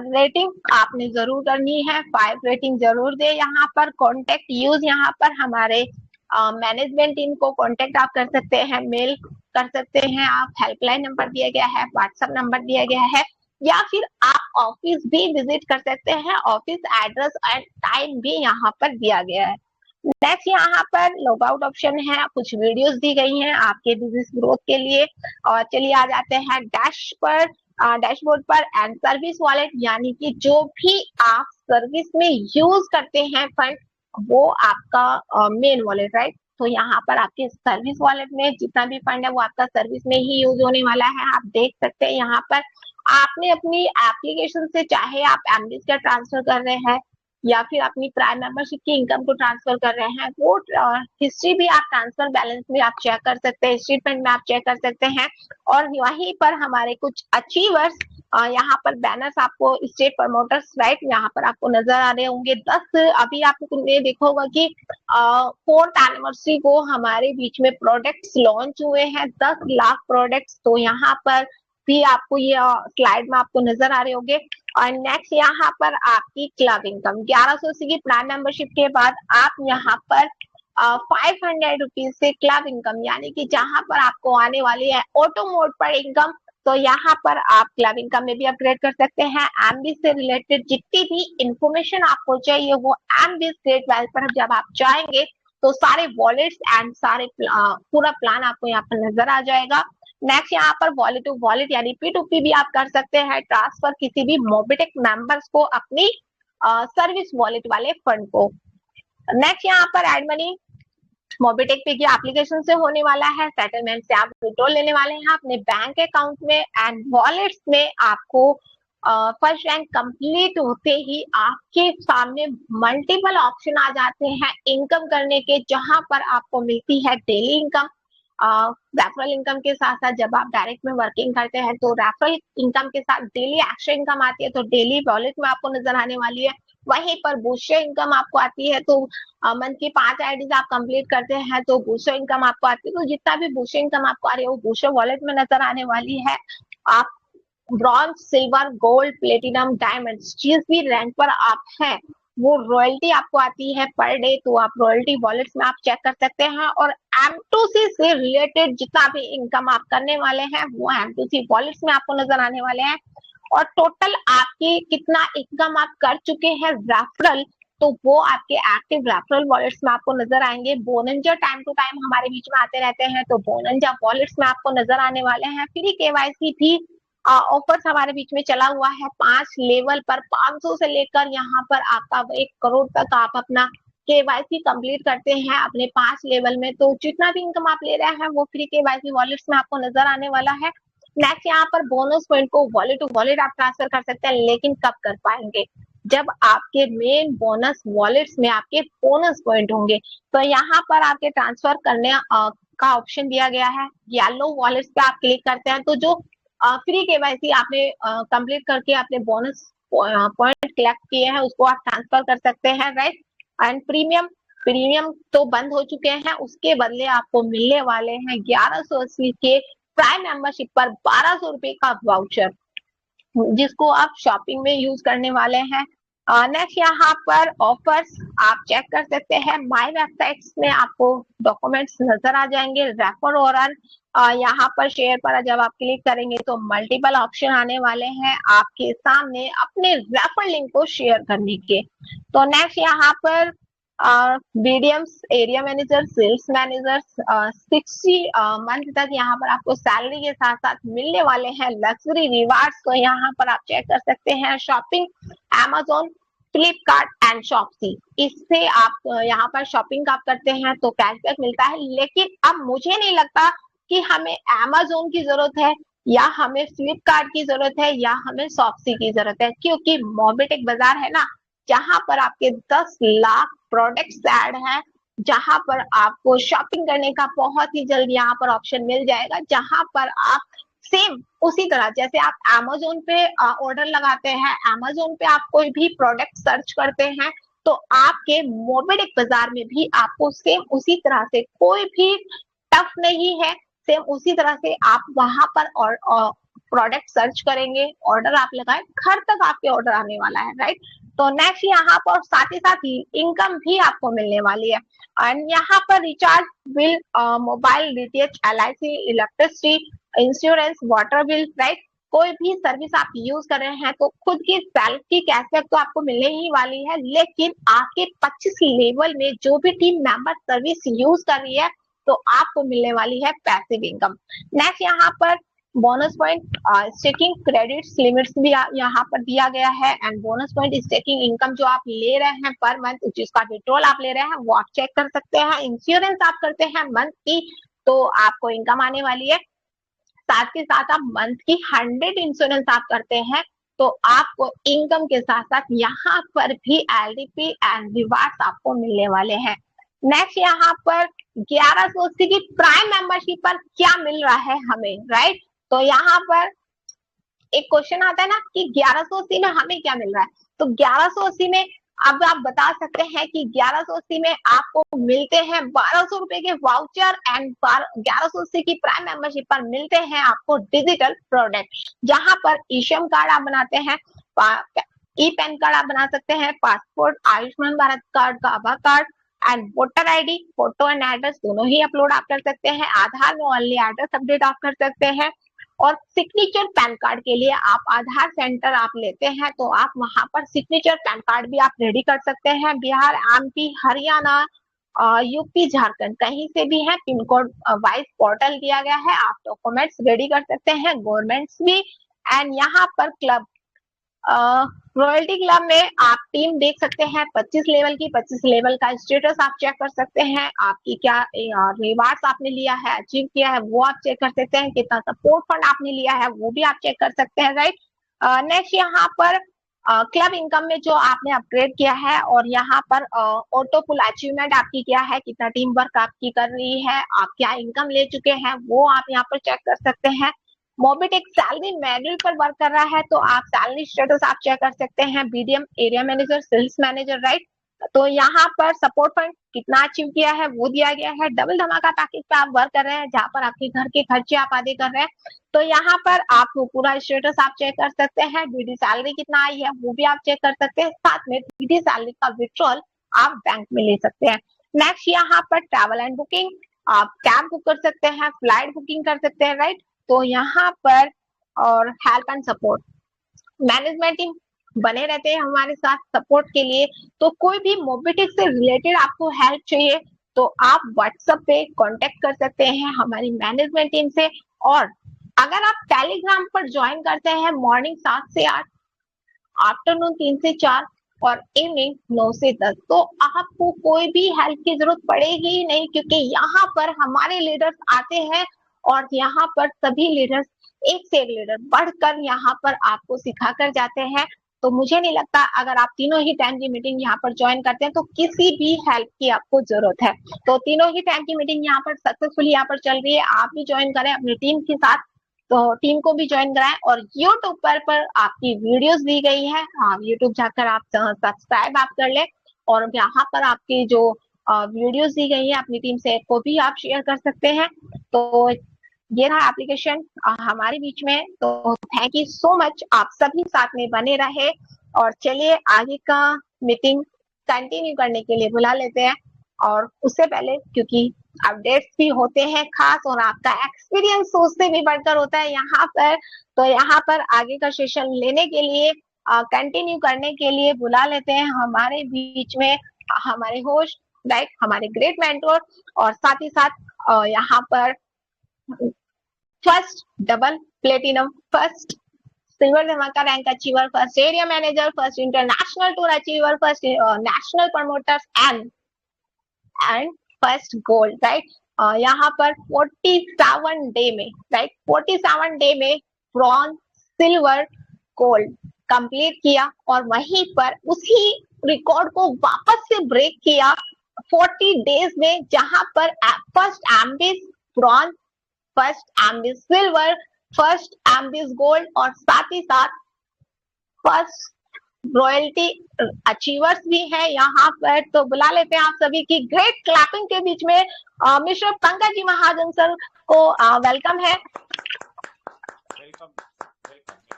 रेटिंग आपने जरूर करनी है, 5 रेटिंग जरूर दे। यहाँ पर कॉन्टेक्ट यूज, यहाँ पर हमारे मैनेजमेंट टीम को कॉन्टेक्ट आप कर सकते हैं, मेल कर सकते हैं आप, हेल्पलाइन नंबर दिया गया है, व्हाट्सएप नंबर दिया गया है, या फिर आप ऑफिस भी विजिट कर सकते हैं, ऑफिस एड्रेस एंड टाइम भी यहाँ पर दिया गया है। नेक्स्ट यहाँ पर लॉग आउट ऑप्शन है, कुछ वीडियोस दी गई हैं आपके बिजनेस ग्रोथ के लिए। और चलिए आ जाते हैं डैशबोर्ड पर एंड सर्विस वॉलेट, यानी कि जो भी आप सर्विस में यूज करते हैं फंड, वो आपका मेन वॉलेट, राइट? तो यहाँ पर आपके सर्विस वॉलेट में जितना भी फंड है वो आपका सर्विस में ही यूज होने वाला है। आप देख सकते हैं यहाँ पर आपने अपनी एप्लीकेशन से, चाहे आप एमडीज का ट्रांसफर कर रहे हैं या फिर अपनी प्राइम मेंबरशिप की इनकम को ट्रांसफर कर रहे हैं, वो हिस्ट्री भी आप ट्रांसफर बैलेंस में आप चेक कर सकते हैं, स्टेटमेंट में आप चेक कर सकते हैं। और वहीं पर हमारे कुछ अचीवर्स, यहाँ पर बैनर्स आपको स्टेट प्रमोटर्स, राइट, यहाँ पर आपको नजर आ रहे होंगे 10। अभी आपने देखा होगा कि 4th एनिवर्सरी को हमारे बीच में प्रोडक्ट्स लॉन्च हुए हैं, 10 लाख प्रोडक्ट्स। तो यहाँ पर भी आपको ये स्लाइड में आपको नजर आ रहे होंगे। और नेक्स्ट यहाँ पर आपकी क्लब इनकम 1180 की प्लान मेंबरशिप के बाद आप यहाँ पर 500 रुपीज से क्लब इनकम, यानी कि जहां पर आपको आने वाली है ऑटो मोड पर इनकम, तो यहाँ पर आप क्लब इनकम में भी अपग्रेड कर सकते हैं। एमबी से रिलेटेड जितनी भी इंफॉर्मेशन आपको चाहिए वो एमबी ग्रेट वेल्थ पर जब आप जाएंगे तो सारे वॉलेट्स एंड सारे पूरा प्लान आपको यहाँ पर नजर आ जाएगा। नेक्स्ट यहाँ पर वॉलेट टू वॉलेट यानी P2P भी आप कर सकते हैं, ट्रांसफर किसी भी मोबिटेक मेंबर्स को अपनी सर्विस वॉलेट वाले फंड को। नेक्स्ट यहाँ पर एड मनी मोबिटेक पे की एप्लीकेशन से होने वाला है, सेटलमेंट से आप विड्रॉल लेने वाले हैं अपने बैंक अकाउंट में एंड वॉलेट्स में। आपको फर्स्ट रैंक कंप्लीट होते ही आपके सामने मल्टीपल ऑप्शन आ जाते हैं इनकम करने के, जहां पर आपको मिलती है डेली इनकम, रेफरल इनकम के साथ साथ जब आप डायरेक्ट में वर्किंग करते हैं तो रेफरल इनकम के साथ डेली एक्स्ट्रा इनकम आती है, तो डेली वॉलेट में आपको नजर आने वाली है। वहीं पर बूस्टर इनकम आपको आती है, तो मंथ की 5 आईडीज आप कंप्लीट करते हैं तो बूस्टर इनकम आपको आती है। तो जितना भी बूस्टर इनकम आपको आ रही है वो बूस्टर वॉलेट में नजर आने वाली है। आप bronze, silver, gold, platinum, diamond जिस भी रैंक पर आप हैं वो रॉयल्टी आपको आती है पर डे, तो आप रॉयल्टी वॉलेट्स में आप चेक कर सकते हैं। और M2C से रिलेटेड जितना भी इनकम आप करने वाले हैं वो M2C वॉलेट्स में आपको नजर आने वाले हैं। और टोटल आपकी कितना इनकम आप कर चुके हैं रेफरल, तो वो आपके एक्टिव रेफरल वॉलेट्स में आपको नजर आएंगे। बोनंजा टाइम टू टाइम हमारे बीच में आते रहते हैं, तो बोनंजा वॉलेट्स में आपको नजर आने वाले हैं। फ्री केवाईसी भी ऑफर्स हमारे बीच में चला हुआ है 5 लेवल पर, 500 से लेकर यहाँ पर आपका 1 करोड़ तक आप अपना केवाईसी कंप्लीट करते हैं अपने 5 लेवल में। तो जितना भी इनकम आप ले रहे हैं वो फ्री केवाईसी वॉलेट्स में आपको नजर आने वाला है। नेक्स्ट यहाँ पर बोनस पॉइंट को वॉलेट टू वॉलेट आप ट्रांसफर कर सकते हैं, लेकिन कब कर पाएंगे? जब आपके मेन बोनस वॉलेट्स में आपके बोनस पॉइंट होंगे। तो यहाँ पर आपके ट्रांसफर करने का ऑप्शन दिया गया है। येलो वॉलेट्स पे आप क्लिक करते हैं तो जो फ्री केवाईसी आपने कंप्लीट करके अपने बोनस पॉइंट कलेक्ट किए हैं उसको आप ट्रांसफर कर सकते हैं, राइट। एंड प्रीमियम तो बंद हो चुके हैं, उसके बदले आपको मिलने वाले हैं 1180 के प्राइम मेंबरशिप पर 1200 रुपए का वाउचर, जिसको आप शॉपिंग में यूज करने वाले हैं। नेक्स्ट यहाँ पर ऑफर्स आप चेक कर सकते हैं। माय वेबसाइट्स में आपको डॉक्यूमेंट्स नजर आ जाएंगे। रेफर और अर्न, यहाँ पर शेयर पर जब आप क्लिक करेंगे तो मल्टीपल ऑप्शन आने वाले हैं आपके सामने अपने रेफर लिंक को शेयर करने के। तो नेक्स्ट यहाँ पर BDMs, area manager, sales managers 60 month तक यहाँ पर आपको सैलरी के साथ साथ मिलने वाले हैं लग्जरी रिवार्ड्स। तो यहाँ पर आप चेक कर सकते हैं shopping, Amazon, Flipkart and Shopsy, इससे आप यहाँ पर शॉपिंग आप करते हैं तो कैशबैक मिलता है। लेकिन अब मुझे नहीं लगता कि हमें Amazon की जरूरत है या हमें फ्लिपकार्ट की जरूरत है या हमें शॉप्सी की जरूरत है, क्योंकि मोबिटेक बाजार है ना, जहां पर आपके 10 लाख प्रोडक्ट्स ऐड हैं, जहां पर आपको शॉपिंग करने का बहुत ही जल्द यहाँ पर ऑप्शन मिल जाएगा, जहां पर आप सेम उसी तरह जैसे आप Amazon पे ऑर्डर लगाते हैं, Amazon पे आप कोई भी प्रोडक्ट सर्च करते हैं, तो आपके मोबिटेक बाजार में भी आपको सेम उसी तरह से, कोई भी टफ नहीं है, सेम उसी तरह से आप वहां पर प्रोडक्ट सर्च करेंगे, ऑर्डर आप लगाए, घर तक आपके ऑर्डर आने वाला है, राइट। तो नेक्स्ट यहाँ पर साथ ही इनकम भी आपको मिलने वाली है। एंड यहाँ पर recharge bill, mobile, DTH, LIC, electricity, insurance, water bill, right, कोई भी सर्विस आप यूज कर रहे हैं तो खुद की सैलरी कैशबैक तो आपको मिलने ही वाली है, लेकिन आपके 25 लेवल में जो भी टीम मेंबर सर्विस यूज कर रही है तो आपको मिलने वाली है पैसिव इनकम। नेक्स्ट यहाँ पर bonus point, staking credits limits भी यहाँ पर दिया गया है। And bonus point staking income जो आप ले रहे हैं पर मंथ, जिसका विड्रॉल आप ले रहे हैं वो आप चेक कर सकते हैं। इंश्योरेंस आप करते हैं मंथ की तो आपको इनकम आने वाली है, साथ के साथ आप मंथ की 100 इंश्योरेंस आप करते हैं तो आपको इनकम के साथ साथ यहाँ पर भी LDP एंड रिवार्ड्स आपको मिलने वाले हैं। नेक्स्ट यहाँ पर 1180 की प्राइम मेंबरशिप पर क्या मिल रहा है हमें, राइट। तो यहाँ पर एक क्वेश्चन आता है ना कि 1180 में हमें क्या मिल रहा है, तो 1180 में अब आप बता सकते हैं कि 1180 में आपको मिलते हैं 1200 रुपए के वाउचर एंड 1180 की प्राइम मेंबरशिप पर मिलते हैं आपको डिजिटल प्रोडक्ट, जहां पर ईश्रम कार्ड आप बनाते हैं, ई पैन कार्ड आप बना सकते हैं, पासपोर्ट, आयुष्मान भारत कार्ड का आभा card and voter ID, photo and address दोनों ही अपलोड आप कर सकते हैं। आधार में ओनली एड्रेस अपडेट आप कर सकते हैं। और सिग्नेचर पैन कार्ड के लिए आप आधार सेंटर आप लेते हैं तो आप वहां पर सिग्नेचर पैन कार्ड भी आप रेडी कर सकते हैं। बिहार, MP, हरियाणा, UP, झारखंड कहीं से भी है, पिन कोड वाइज पोर्टल दिया गया है, आप डॉक्यूमेंट्स रेडी कर सकते हैं, गवर्नमेंट्स भी। एंड यहाँ पर क्लब, रॉयल्टी क्लब में आप टीम देख सकते हैं 25 लेवल की, 25 लेवल का स्टेटस आप चेक कर सकते हैं, आपकी क्या रिवार्ड्स आपने लिया है, अचीव किया है वो आप चेक कर सकते हैं, कितना सपोर्ट फंड आपने लिया है वो भी आप चेक कर सकते हैं, राइट। नेक्स्ट यहाँ पर क्लब इनकम में जो आपने अपग्रेड किया है और यहाँ पर ऑटो पुल अचीवमेंट आपकी क्या है, कितना टीम वर्क आपकी कर रही है, आप क्या इनकम ले चुके हैं वो आप यहाँ पर चेक कर सकते हैं। मोबिटेक सैलरी मैनुअल पर वर्क कर रहा है तो आप सैलरी स्टेटस आप चेक कर सकते हैं, BDM, area manager, sales manager, right. तो यहाँ पर सपोर्ट फंड कितना अचीव किया है वो दिया गया है। डबल धमाका पैकेज पे आप वर्क कर रहे हैं जहाँ पर आपके घर के खर्चे आप आदि कर रहे हैं, तो यहाँ पर आप पूरा स्टेटस आप चेक कर सकते हैं। डीडी सैलरी कितना आई है वो भी आप चेक कर सकते हैं, साथ में डीडी सैलरी का विड्रॉल आप बैंक में ले सकते हैं। नेक्स्ट यहाँ पर ट्रैवल एंड बुकिंग, आप कैब बुक कर सकते हैं, फ्लाइट बुकिंग कर सकते हैं, राइट। तो यहाँ पर और help and support, management team बने रहते हैं हमारे साथ सपोर्ट के लिए। तो कोई भी मोबिटेक से रिलेटेड आपको हेल्प चाहिए तो आप व्हाट्सएप पे कांटेक्ट कर सकते हैं हमारी मैनेजमेंट टीम से। और अगर आप टेलीग्राम पर ज्वाइन करते हैं मॉर्निंग 7 से 8, आफ्टरनून 3 से 4 और इवनिंग 9 से 10, तो आपको कोई भी हेल्प की जरूरत पड़ेगी ही नहीं, क्योंकि यहाँ पर हमारे लीडर्स आते हैं और यहाँ पर सभी लीडर्स एक से एक लीडर बढ़कर यहाँ पर आपको सिखा कर जाते हैं। तो मुझे नहीं लगता अगर आप तीनों ही टाइम की मीटिंग यहाँ पर ज्वाइन करते हैं तो किसी भी हेल्प की आपको जरूरत है। तो तीनों ही टाइम की मीटिंग यहाँ पर सक्सेसफुली यहाँ पर चल रही है, आप भी ज्वाइन करें अपनी टीम के साथ, तो टीम को भी ज्वाइन कराएं। और यूट्यूब पर आपकी वीडियोस दी गई है, आप यूट्यूब जाकर आप सब्सक्राइब आप कर ले और यहाँ पर आपकी जो वीडियोस दी गई है अपनी टीम से को भी आप शेयर कर सकते हैं। तो ये रहा एप्लीकेशन हमारे बीच में। तो थैंक यू सो मच, आप सभी साथ में बने रहे। और चलिए आगे का मीटिंग कंटिन्यू करने के लिए बुला लेते हैं। और उससे पहले क्योंकि अपडेट्स भी होते हैं खास और आपका एक्सपीरियंस सोच से भी बढ़कर होता है यहाँ पर, तो यहाँ पर आगे का सेशन लेने के लिए कंटिन्यू करने के लिए बुला लेते हैं हमारे बीच में हमारे होस्ट, राइट, हमारे ग्रेट मेंटोर और साथ ही साथ यहाँ पर first double platinum, first silver धमाका rank achiever, first area manager, first international tour achiever, first national promoters and first gold, right. यहाँ पर 47 डे में, राइट, 47 डे में ब्रॉन्ज, सिल्वर, गोल्ड कंप्लीट किया और वहीं पर उसी रिकॉर्ड को वापस से ब्रेक किया 40 डेज में, जहां पर फर्स्ट एम्बिस ब्रॉन्ज, फर्स्ट एम्बिस सिल्वर, फर्स्ट एम्बिस गोल्ड और साथ ही साथ फर्स्ट रॉयल्टी अचीवर्स भी है यहाँ पर। तो बुला लेते हैं आप सभी की ग्रेट क्लैपिंग के बीच में मिस्टर पंकज जी महाजन सर को वेलकम है।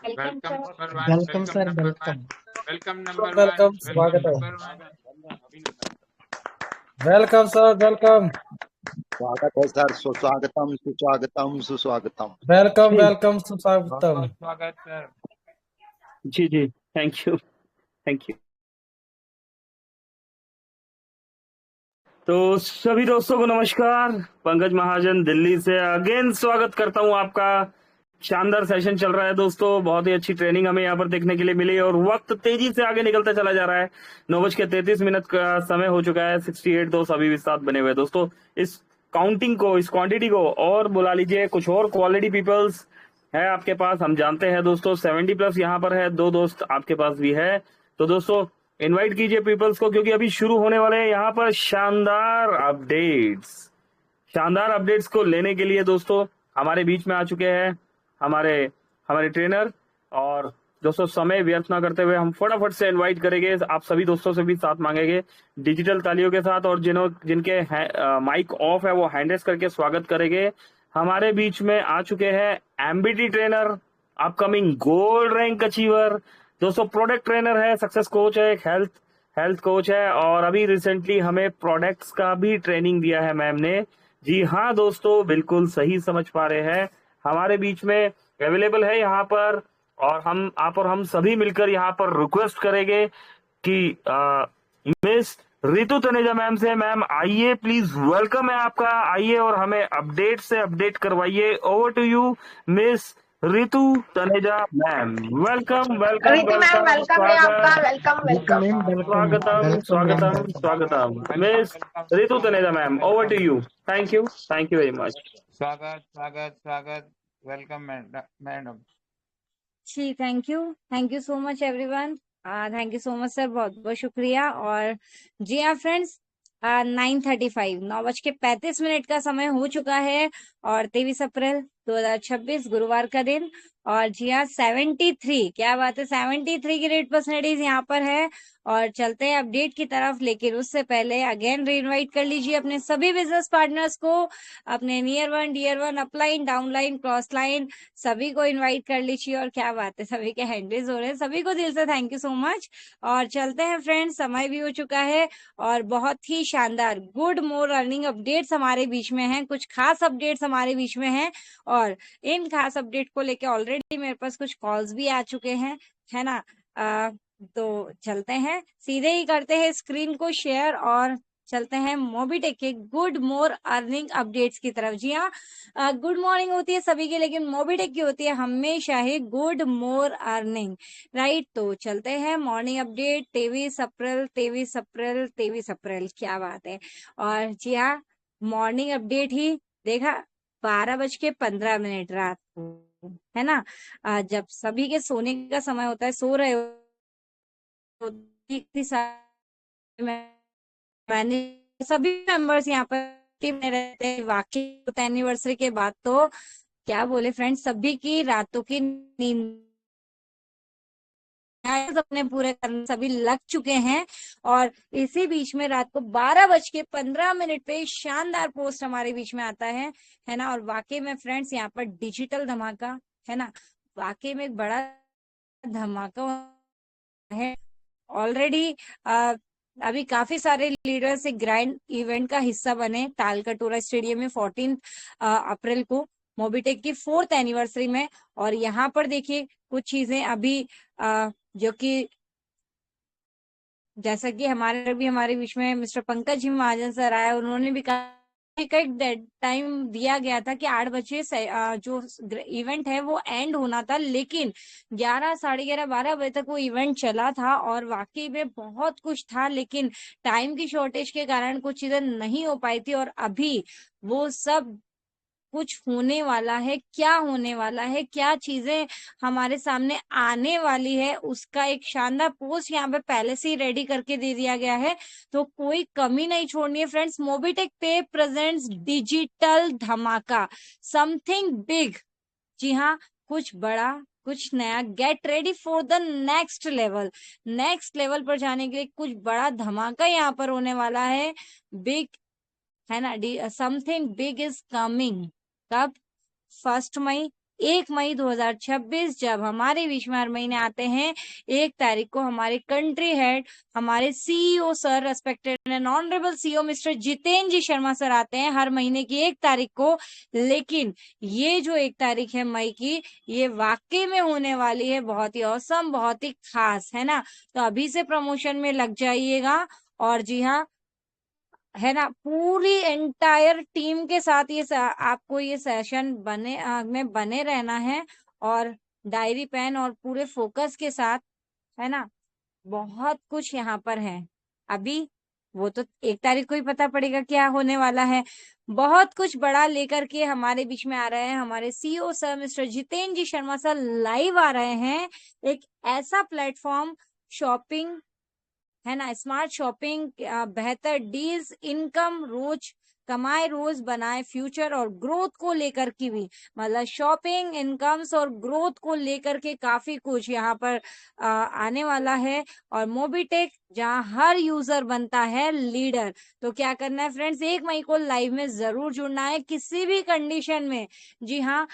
वेलकम सर, वेलकम, वेलकम, स्वागतम, वेलकम सर, वेलकम, स्वागत है सर, सुस्वागतम, सुस्वागतम, सुस्वागतम, वेलकम, वेलकम, सुस्वागतम, स्वागत सर। जी जी, थैंक यू, थैंक यू। तो सभी दोस्तों को नमस्कार, पंकज महाजन दिल्ली से अगेन स्वागत करता हूं आपका। शानदार सेशन चल रहा है दोस्तों, बहुत ही अच्छी ट्रेनिंग हमें यहाँ पर देखने के लिए मिली और वक्त तेजी से आगे निकलता चला जा रहा है। 9:33 का समय हो चुका है। 68 दोस्त अभी भी साथ बने हुए दोस्तों। इस काउंटिंग को, इस क्वांटिटी को और बुला लीजिए, कुछ और क्वालिटी पीपल्स है आपके पास, हम जानते हैं दोस्तों। 70+ यहाँ पर है, 2 दोस्त आपके पास भी है। तो दोस्तों इनवाइट कीजिए पीपल्स को, क्योंकि अभी शुरू होने वाले हैं यहाँ पर शानदार अपडेट्स। शानदार अपडेट्स को लेने के लिए दोस्तों हमारे बीच में आ चुके हैं हमारे ट्रेनर। और दोस्तों समय व्यर्थ ना करते हुए हम फटाफट से इनवाइट करेंगे, आप सभी दोस्तों से भी साथ मांगेंगे डिजिटल तालियों के साथ, और जिनके माइक ऑफ है वो हैंड रेस करके स्वागत करेंगे। हमारे बीच में आ चुके हैं MBT trainer, upcoming gold rank achiever, दोस्तों प्रोडक्ट ट्रेनर है, सक्सेस कोच है, एक हेल्थ कोच है, और अभी रिसेंटली हमें प्रोडक्ट्स का भी ट्रेनिंग दिया है मैम ने। जी हाँ दोस्तों, बिल्कुल सही समझ पा रहे हैं, हमारे बीच में अवेलेबल है यहाँ पर। और आप और हम सभी मिलकर यहाँ पर रिक्वेस्ट करेंगे कि मिस रितु तनेजा मैम से, मैम आइए प्लीज, वेलकम है आपका, आइए और हमें अपडेट से अपडेट करवाइए। Over to you Miss Ritu Taneja ma'am, welcome welcome Ritu ma'am welcome है आपका, वेलकम वेलकम। स्वागतम स्वागतम स्वागतम Miss Ritu Taneja ma'am, over to you. Thank you very much. स्वागत स्वागत स्वागत, वेलकम मैडम। जी thank you so much everyone, thank you so much sir, बहुत बहुत शुक्रिया। और जी हाँ फ्रेंड्स, 9:35 9:35 का समय हो चुका है और 23 अप्रैल 2026 गुरुवार का दिन। और जी हाँ 73, क्या बात है, 73 की रेट परसेंटेज यहाँ पर है। और चलते हैं अपडेट की तरफ, लेकिन उससे पहले अगेन रीइनवाइट कर लीजिए अपने सभी बिजनेस पार्टनर्स को, अपने near one, dear one, upline, downline, cross line, सभी को इनवाइट कर लीजिए। और क्या बात है, सभी के हैंडल्स हो रहे हैं, सभी को दिल से थैंक यू सो मच। और चलते हैं फ्रेंड्स, समय भी हो चुका है और बहुत ही शानदार गुड मोर अर्निंग अपडेट्स हमारे बीच में हैं, कुछ खास अपडेट्स हमारे बीच में हैं। और इन खास अपडेट को लेके ऑलरेडी मेरे पास कुछ कॉल्स भी आ चुके हैं, है ना। तो चलते हैं, सीधे ही करते हैं स्क्रीन को शेयर और चलते हैं मोबीटेक के गुड मोर अर्निंग अपडेट्स की तरफ। जी हाँ, गुड मॉर्निंग होती है सभी की, लेकिन मोबीटेक की होती है हमेशा ही गुड मोर अर्निंग, राइट। तो चलते हैं मॉर्निंग अपडेट 23 अप्रैल 23 अप्रैल 23 अप्रैल, क्या बात है। और जी हाँ, मॉर्निंग अपडेट ही देखा 12:15 रात को, है ना। जब सभी के सोने का समय होता है, सो रहे हो, मैंने सभी मेंबर्स यहाँ पर टीम में रहते हैं। वाकई एनिवर्सरी के बाद तो क्या बोले फ्रेंड्स, सभी की रातों की नींद अपने पूरे करने सभी लग चुके हैं। और इसी बीच में रात को 12:15 पे शानदार पोस्ट हमारे बीच में आता है ना। और वाकई में फ्रेंड्स यहाँ पर डिजिटल धमाका, है ना, वाकई में एक बड़ा धमाका है। ऑलरेडी अभी काफी सारे लीडर्स एक ग्रैंड इवेंट का हिस्सा बने तालकटोरा स्टेडियम में 14 अप्रैल को, मोबीटेक की 4th एनिवर्सरी में। और यहाँ पर देखिए कुछ चीजें अभी जो कि जैसा कि हमारे बीच में मिस्टर पंकज जी महाजन सर आए, उन्होंने भी कहा एक डेड टाइम दिया गया था कि 8 बजे जो इवेंट है वो एंड होना था, लेकिन 11, साढ़े 11, 12 बजे तक वो इवेंट चला था। और वाकई में बहुत कुछ था, लेकिन टाइम की शॉर्टेज के कारण कुछ चीजें नहीं हो पाई थी। और अभी वो सब कुछ होने वाला है, क्या होने वाला है, क्या चीजें हमारे सामने आने वाली है, उसका एक शानदार पोस्ट यहाँ पे पहले से ही रेडी करके दे दिया गया है। तो कोई कमी नहीं छोड़नी है फ्रेंड्स। मोबीटेक पे प्रेजेंट्स डिजिटल धमाका, समथिंग बिग। जी हाँ, कुछ बड़ा, कुछ नया। Get ready for the next level. Next level पर जाने के लिए कुछ बड़ा धमाका यहाँ पर होने वाला है, बिग, है ना। Something big is coming. कब? 1 मई, 1 मई 2026, जब हमारे बीच में हर महीने आते हैं 1 तारीख को हमारे कंट्री हेड, हमारे CEO sir, respected and honourable CEO Mister Jitendra ji Sharma sir आते हैं हर महीने की 1 तारीख को। लेकिन ये जो 1 तारीख है मई की, ये वाकई में होने वाली है बहुत ही औसम, बहुत ही खास, है ना। तो अभी से प्रमोशन में लग जाइएगा। और जी हाँ, है ना, पूरी एंटायर टीम के साथ आपको ये सेशन में बने रहना है। और डायरी पेन और पूरे फोकस के साथ, है ना, बहुत कुछ यहाँ पर है। अभी वो तो 1 तारीख को ही पता पड़ेगा क्या होने वाला है। बहुत कुछ बड़ा लेकर के हमारे बीच में आ रहे हैं हमारे CEO sir mister Jitendra ji Sharma sir, live आ रहे हैं। एक ऐसा प्लेटफॉर्म, शॉपिंग, है ना, स्मार्ट शॉपिंग, बेहतर डील्स, इनकम, रोज कमाए रोज बनाए फ्यूचर, और ग्रोथ को लेकर की भी, मतलब शॉपिंग, इनकम्स और ग्रोथ को लेकर के काफी कुछ यहाँ पर आने वाला है। और मोबीटेक जहाँ हर यूजर बनता है लीडर। तो क्या करना है फ्रेंड्स, 1 मई को लाइव में जरूर जुड़ना है किसी भी कंडीशन में। जी हाँ,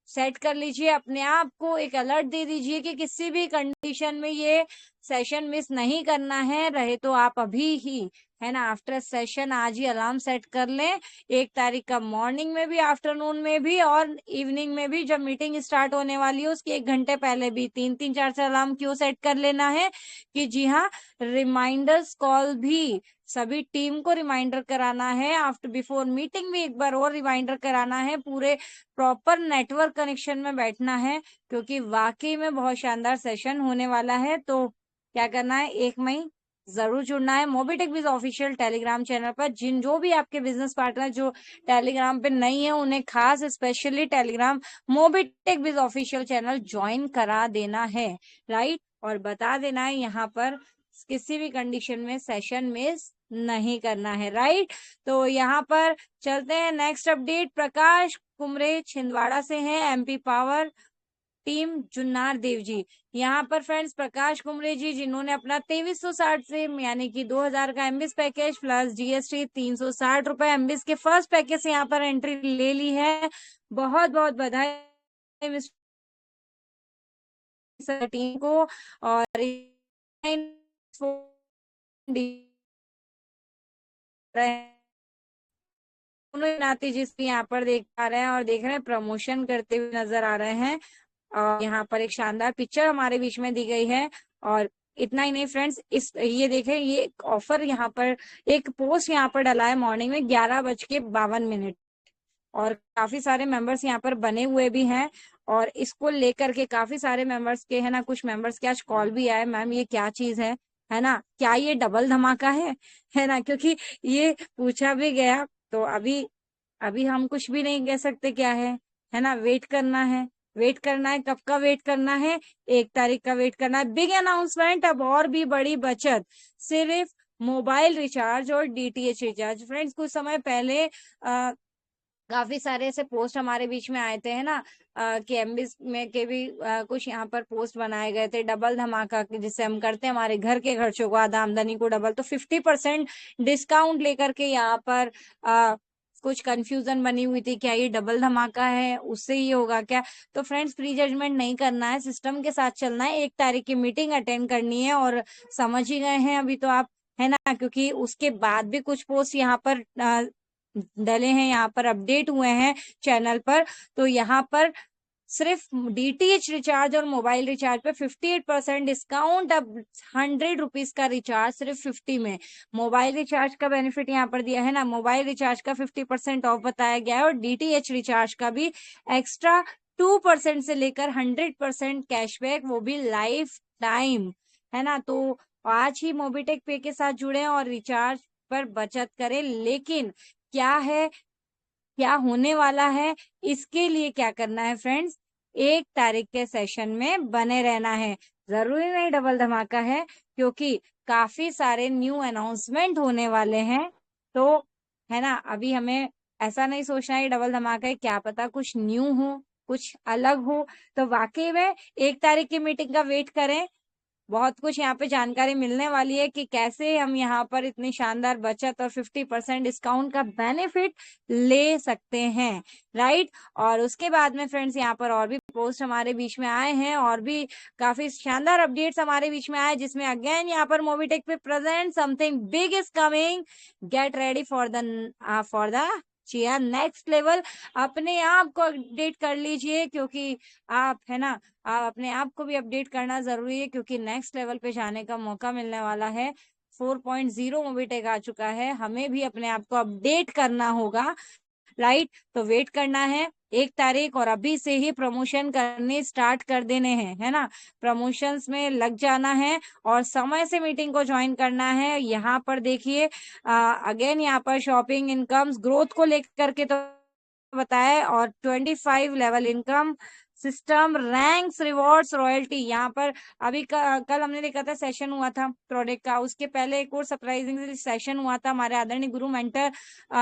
सेट कर लीजिए अपने आप को, एक अलर्ट दे दीजिए कि किसी भी कंडीशन में ये सेशन मिस नहीं करना है। रहे तो आप अभी ही, है ना, आफ्टर सेशन आज ही अलार्म सेट कर लें। 1 तारीख का मॉर्निंग में भी, आफ्टरनून में भी और इवनिंग में भी, जब मीटिंग स्टार्ट होने वाली है उसके 1 घंटे पहले भी 3-3, 4 अलार्म क्यों सेट कर लेना है कि जी हाँ, रिमाइंडर्स कॉल भी सभी टीम को रिमाइंडर कराना है। आफ्टर बिफोर मीटिंग भी एक बार और रिमाइंडर कराना है। पूरे प्रॉपर नेटवर्क कनेक्शन में बैठना है, क्योंकि वाकई में बहुत शानदार सेशन होने वाला है। तो क्या करना है, 1 मई जरूर जुड़ना है मोबीटेक बिज ऑफिशियल टेलीग्राम चैनल पर। जो भी आपके बिजनेस पार्टनर जो टेलीग्राम पे नहीं है, उन्हें खास स्पेशली टेलीग्राम मोबीटेक बिज ऑफिशियल चैनल ज्वाइन करा देना है, राइट। और बता देना है यहाँ पर किसी भी कंडीशन में सेशन मिस नहीं करना है, राइट। तो यहाँ पर चलते हैं नेक्स्ट अपडेट। प्रकाश कुमरे छिंदवाड़ा से हैं, MP power team Junnar Dev ji. यहाँ पर फ्रेंड्स प्रकाश कुमरे जी जिन्होंने अपना 2360 से यानी कि 2000 का एमबीएस पैकेज प्लस जीएसटी 360 रुपए एमबीएस के फर्स्ट पैकेज से यहाँ पर एंट्री ले ली है। बहुत बहुत बधाई मिस्टर टीम को। और नाती जिसकी यहाँ पर देख पा रहे हैं और देख रहे हैं प्रमोशन करते हुए नजर आ रहे हैं। और यहाँ पर एक शानदार पिक्चर हमारे बीच में दी गई है। और इतना ही नहीं फ्रेंड्स, इस ये देखें, ये ऑफर यहाँ पर एक पोस्ट यहाँ पर डला है मॉर्निंग में 11:52 और काफी सारे मेंबर्स यहाँ पर बने हुए भी हैं। और इसको लेकर के काफी सारे मेंबर्स के है ना, कुछ मेंबर्स के आज कॉल भी आए, मैम ये क्या चीज है ना, क्या ये डबल धमाका है ना, क्योंकि ये पूछा भी गया। तो अभी हम कुछ भी नहीं कह सकते क्या है ना, वेट करना है। कब का वेट करना है? 1 तारीख का वेट करना है। बिग अनाउंसमेंट, अब और भी बड़ी बचत, सिर्फ मोबाइल रिचार्ज और डीटीएच रिचार्ज। फ्रेंड्स कुछ समय पहले काफी सारे ऐसे पोस्ट हमारे बीच में आए थे है ना, कि एमबीएस में के भी कुछ यहाँ पर पोस्ट बनाए गए थे डबल धमाका, जिससे हम करते हैं हमारे घर के खर्चों को आमदनी को डबल, तो 50% डिस्काउंट लेकर के यहाँ पर कुछ कंफ्यूजन बनी हुई थी, क्या ये डबल धमाका है, उससे ही होगा क्या? तो फ्रेंड्स प्री जजमेंट नहीं करना है, सिस्टम के साथ चलना है। 1 तारीख की मीटिंग अटेंड करनी है और समझ ही गए हैं अभी तो आप, है ना, क्योंकि उसके बाद भी कुछ पोस्ट यहाँ पर डले हैं, यहाँ पर अपडेट हुए हैं चैनल पर। तो यहाँ पर सिर्फ डीटीएच रिचार्ज और मोबाइल रिचार्ज पे 58% डिस्काउंट, अब 100 रुपीज का रिचार्ज सिर्फ 50 में। मोबाइल रिचार्ज का बेनिफिट यहाँ पर दिया है ना, मोबाइल रिचार्ज का 50% ऑफ बताया गया है और डीटीएच रिचार्ज का भी एक्स्ट्रा 2% से लेकर 100% कैशबैक, वो भी लाइफ टाइम, है ना। तो आज ही मोबीटेक पे के साथ जुड़े और रिचार्ज पर बचत करें। लेकिन क्या होने वाला है, इसके लिए क्या करना है फ्रेंड्स, 1 तारीख के सेशन में बने रहना है। जरूरी नहीं डबल धमाका है, क्योंकि काफी सारे न्यू अनाउंसमेंट होने वाले हैं। तो है ना, अभी हमें ऐसा नहीं सोचना है डबल धमाका है, क्या पता कुछ न्यू हो, कुछ अलग हो। तो वाकई में 1 तारीख की मीटिंग का वेट करें, बहुत कुछ यहाँ पे जानकारी मिलने वाली है कि कैसे हम यहाँ पर इतनी शानदार बचत और 50% डिस्काउंट का बेनिफिट ले सकते हैं, राइट। और उसके बाद में फ्रेंड्स यहाँ पर और भी पोस्ट हमारे बीच में आए हैं और भी काफी शानदार अपडेट्स हमारे बीच में आए, जिसमें अगेन यहाँ पर मोबीटेक पे present something big is coming, get ready for the chia next level. अपने आप को अपडेट कर लीजिए, क्योंकि आप, है ना, आप अपने आप को भी अपडेट करना जरूरी है, क्योंकि नेक्स्ट लेवल पे जाने का मौका मिलने वाला है। 4.0 मोबीटेक आ चुका है, हमें भी अपने आप को अपडेट करना होगा, राइट। तो वेट करना है 1 तारीख, और अभी से ही प्रमोशन करने स्टार्ट कर देने हैं, है ना, प्रमोशंस में लग जाना है और समय से मीटिंग को ज्वाइन करना है। यहाँ पर देखिए अगेन यहाँ पर शॉपिंग इनकम्स ग्रोथ को लेकर के तो बताया, और 25 level income system ranks rewards royalty. यहाँ पर अभी कल हमने देखा था सेशन हुआ था प्रोडक्ट का, उसके पहले एक और सरप्राइजिंग सेशन हुआ था। हमारे आदरणीय गुरु mentor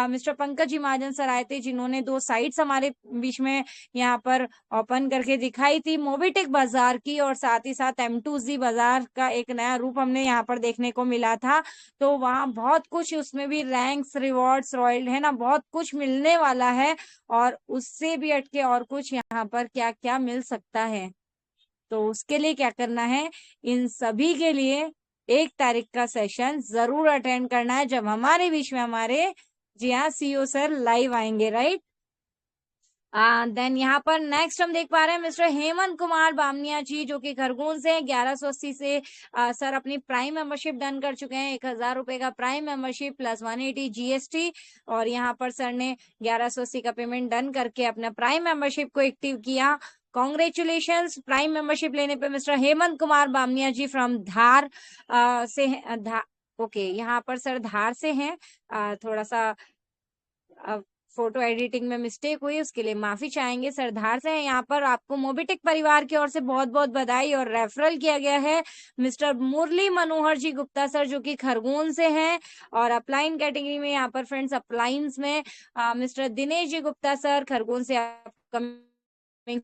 mister Pankaj ji Mahajan sir आए थे, जिन्होंने 2 साइट्स हमारे बीच में यहाँ पर ओपन करके दिखाई थी, मोबीटेक बाजार की और साथ ही साथ M2Z बाजार का एक नया रूप हमने यहाँ पर देखने को मिला था। तो वहाँ बहुत कुछ, उसमें भी रैंक्स रिवॉर्ड्स रॉयल, है ना, बहुत कुछ मिलने वाला है, और उससे भी हटके और कुछ यहाँ पर क्या क्या मिल सकता है। तो उसके लिए क्या करना है, इन सभी के लिए 1 तारीख का सेशन जरूर अटेंड करना है, जब हमारे बीच में हमारे जी हाँ सीईओ सर लाइव आएंगे, राइट। देन यहाँ पर नेक्स्ट हम देख पा रहे हैं मिस्टर हेमंत कुमार बामनिया जी, जो कि खरगोन से 1180 से सर अपनी प्राइम मेंबरशिप डन कर चुके हैं। 1000 रुपए का प्राइम मेंबरशिप प्लस 180 जीएसटी, और यहाँ पर सर ने 1180 का पेमेंट डन करके अपना प्राइम मेंबरशिप को एक्टिव किया। कॉन्ग्रेचुलेशन प्राइम मेंबरशिप लेने पे Mister Hemant Kumar Bamniya ji from Dhar okay, यहाँ पर सर धार से हैं, थोड़ा सा फोटो एडिटिंग में मिस्टेक हुई, उसके लिए माफी चाहेंगे। सरदार से यहाँ पर आपको मोबिटेक परिवार की ओर से बहुत बहुत बधाई, और रेफरल किया गया है मिस्टर मुरली मनोहर जी गुप्ता सर, जो कि खरगोन से हैं। और अपलाइन कैटेगरी में यहाँ पर फ्रेंड्स अपलाइंस में मिस्टर दिनेश जी गुप्ता सर खरगोन से अपकमिंग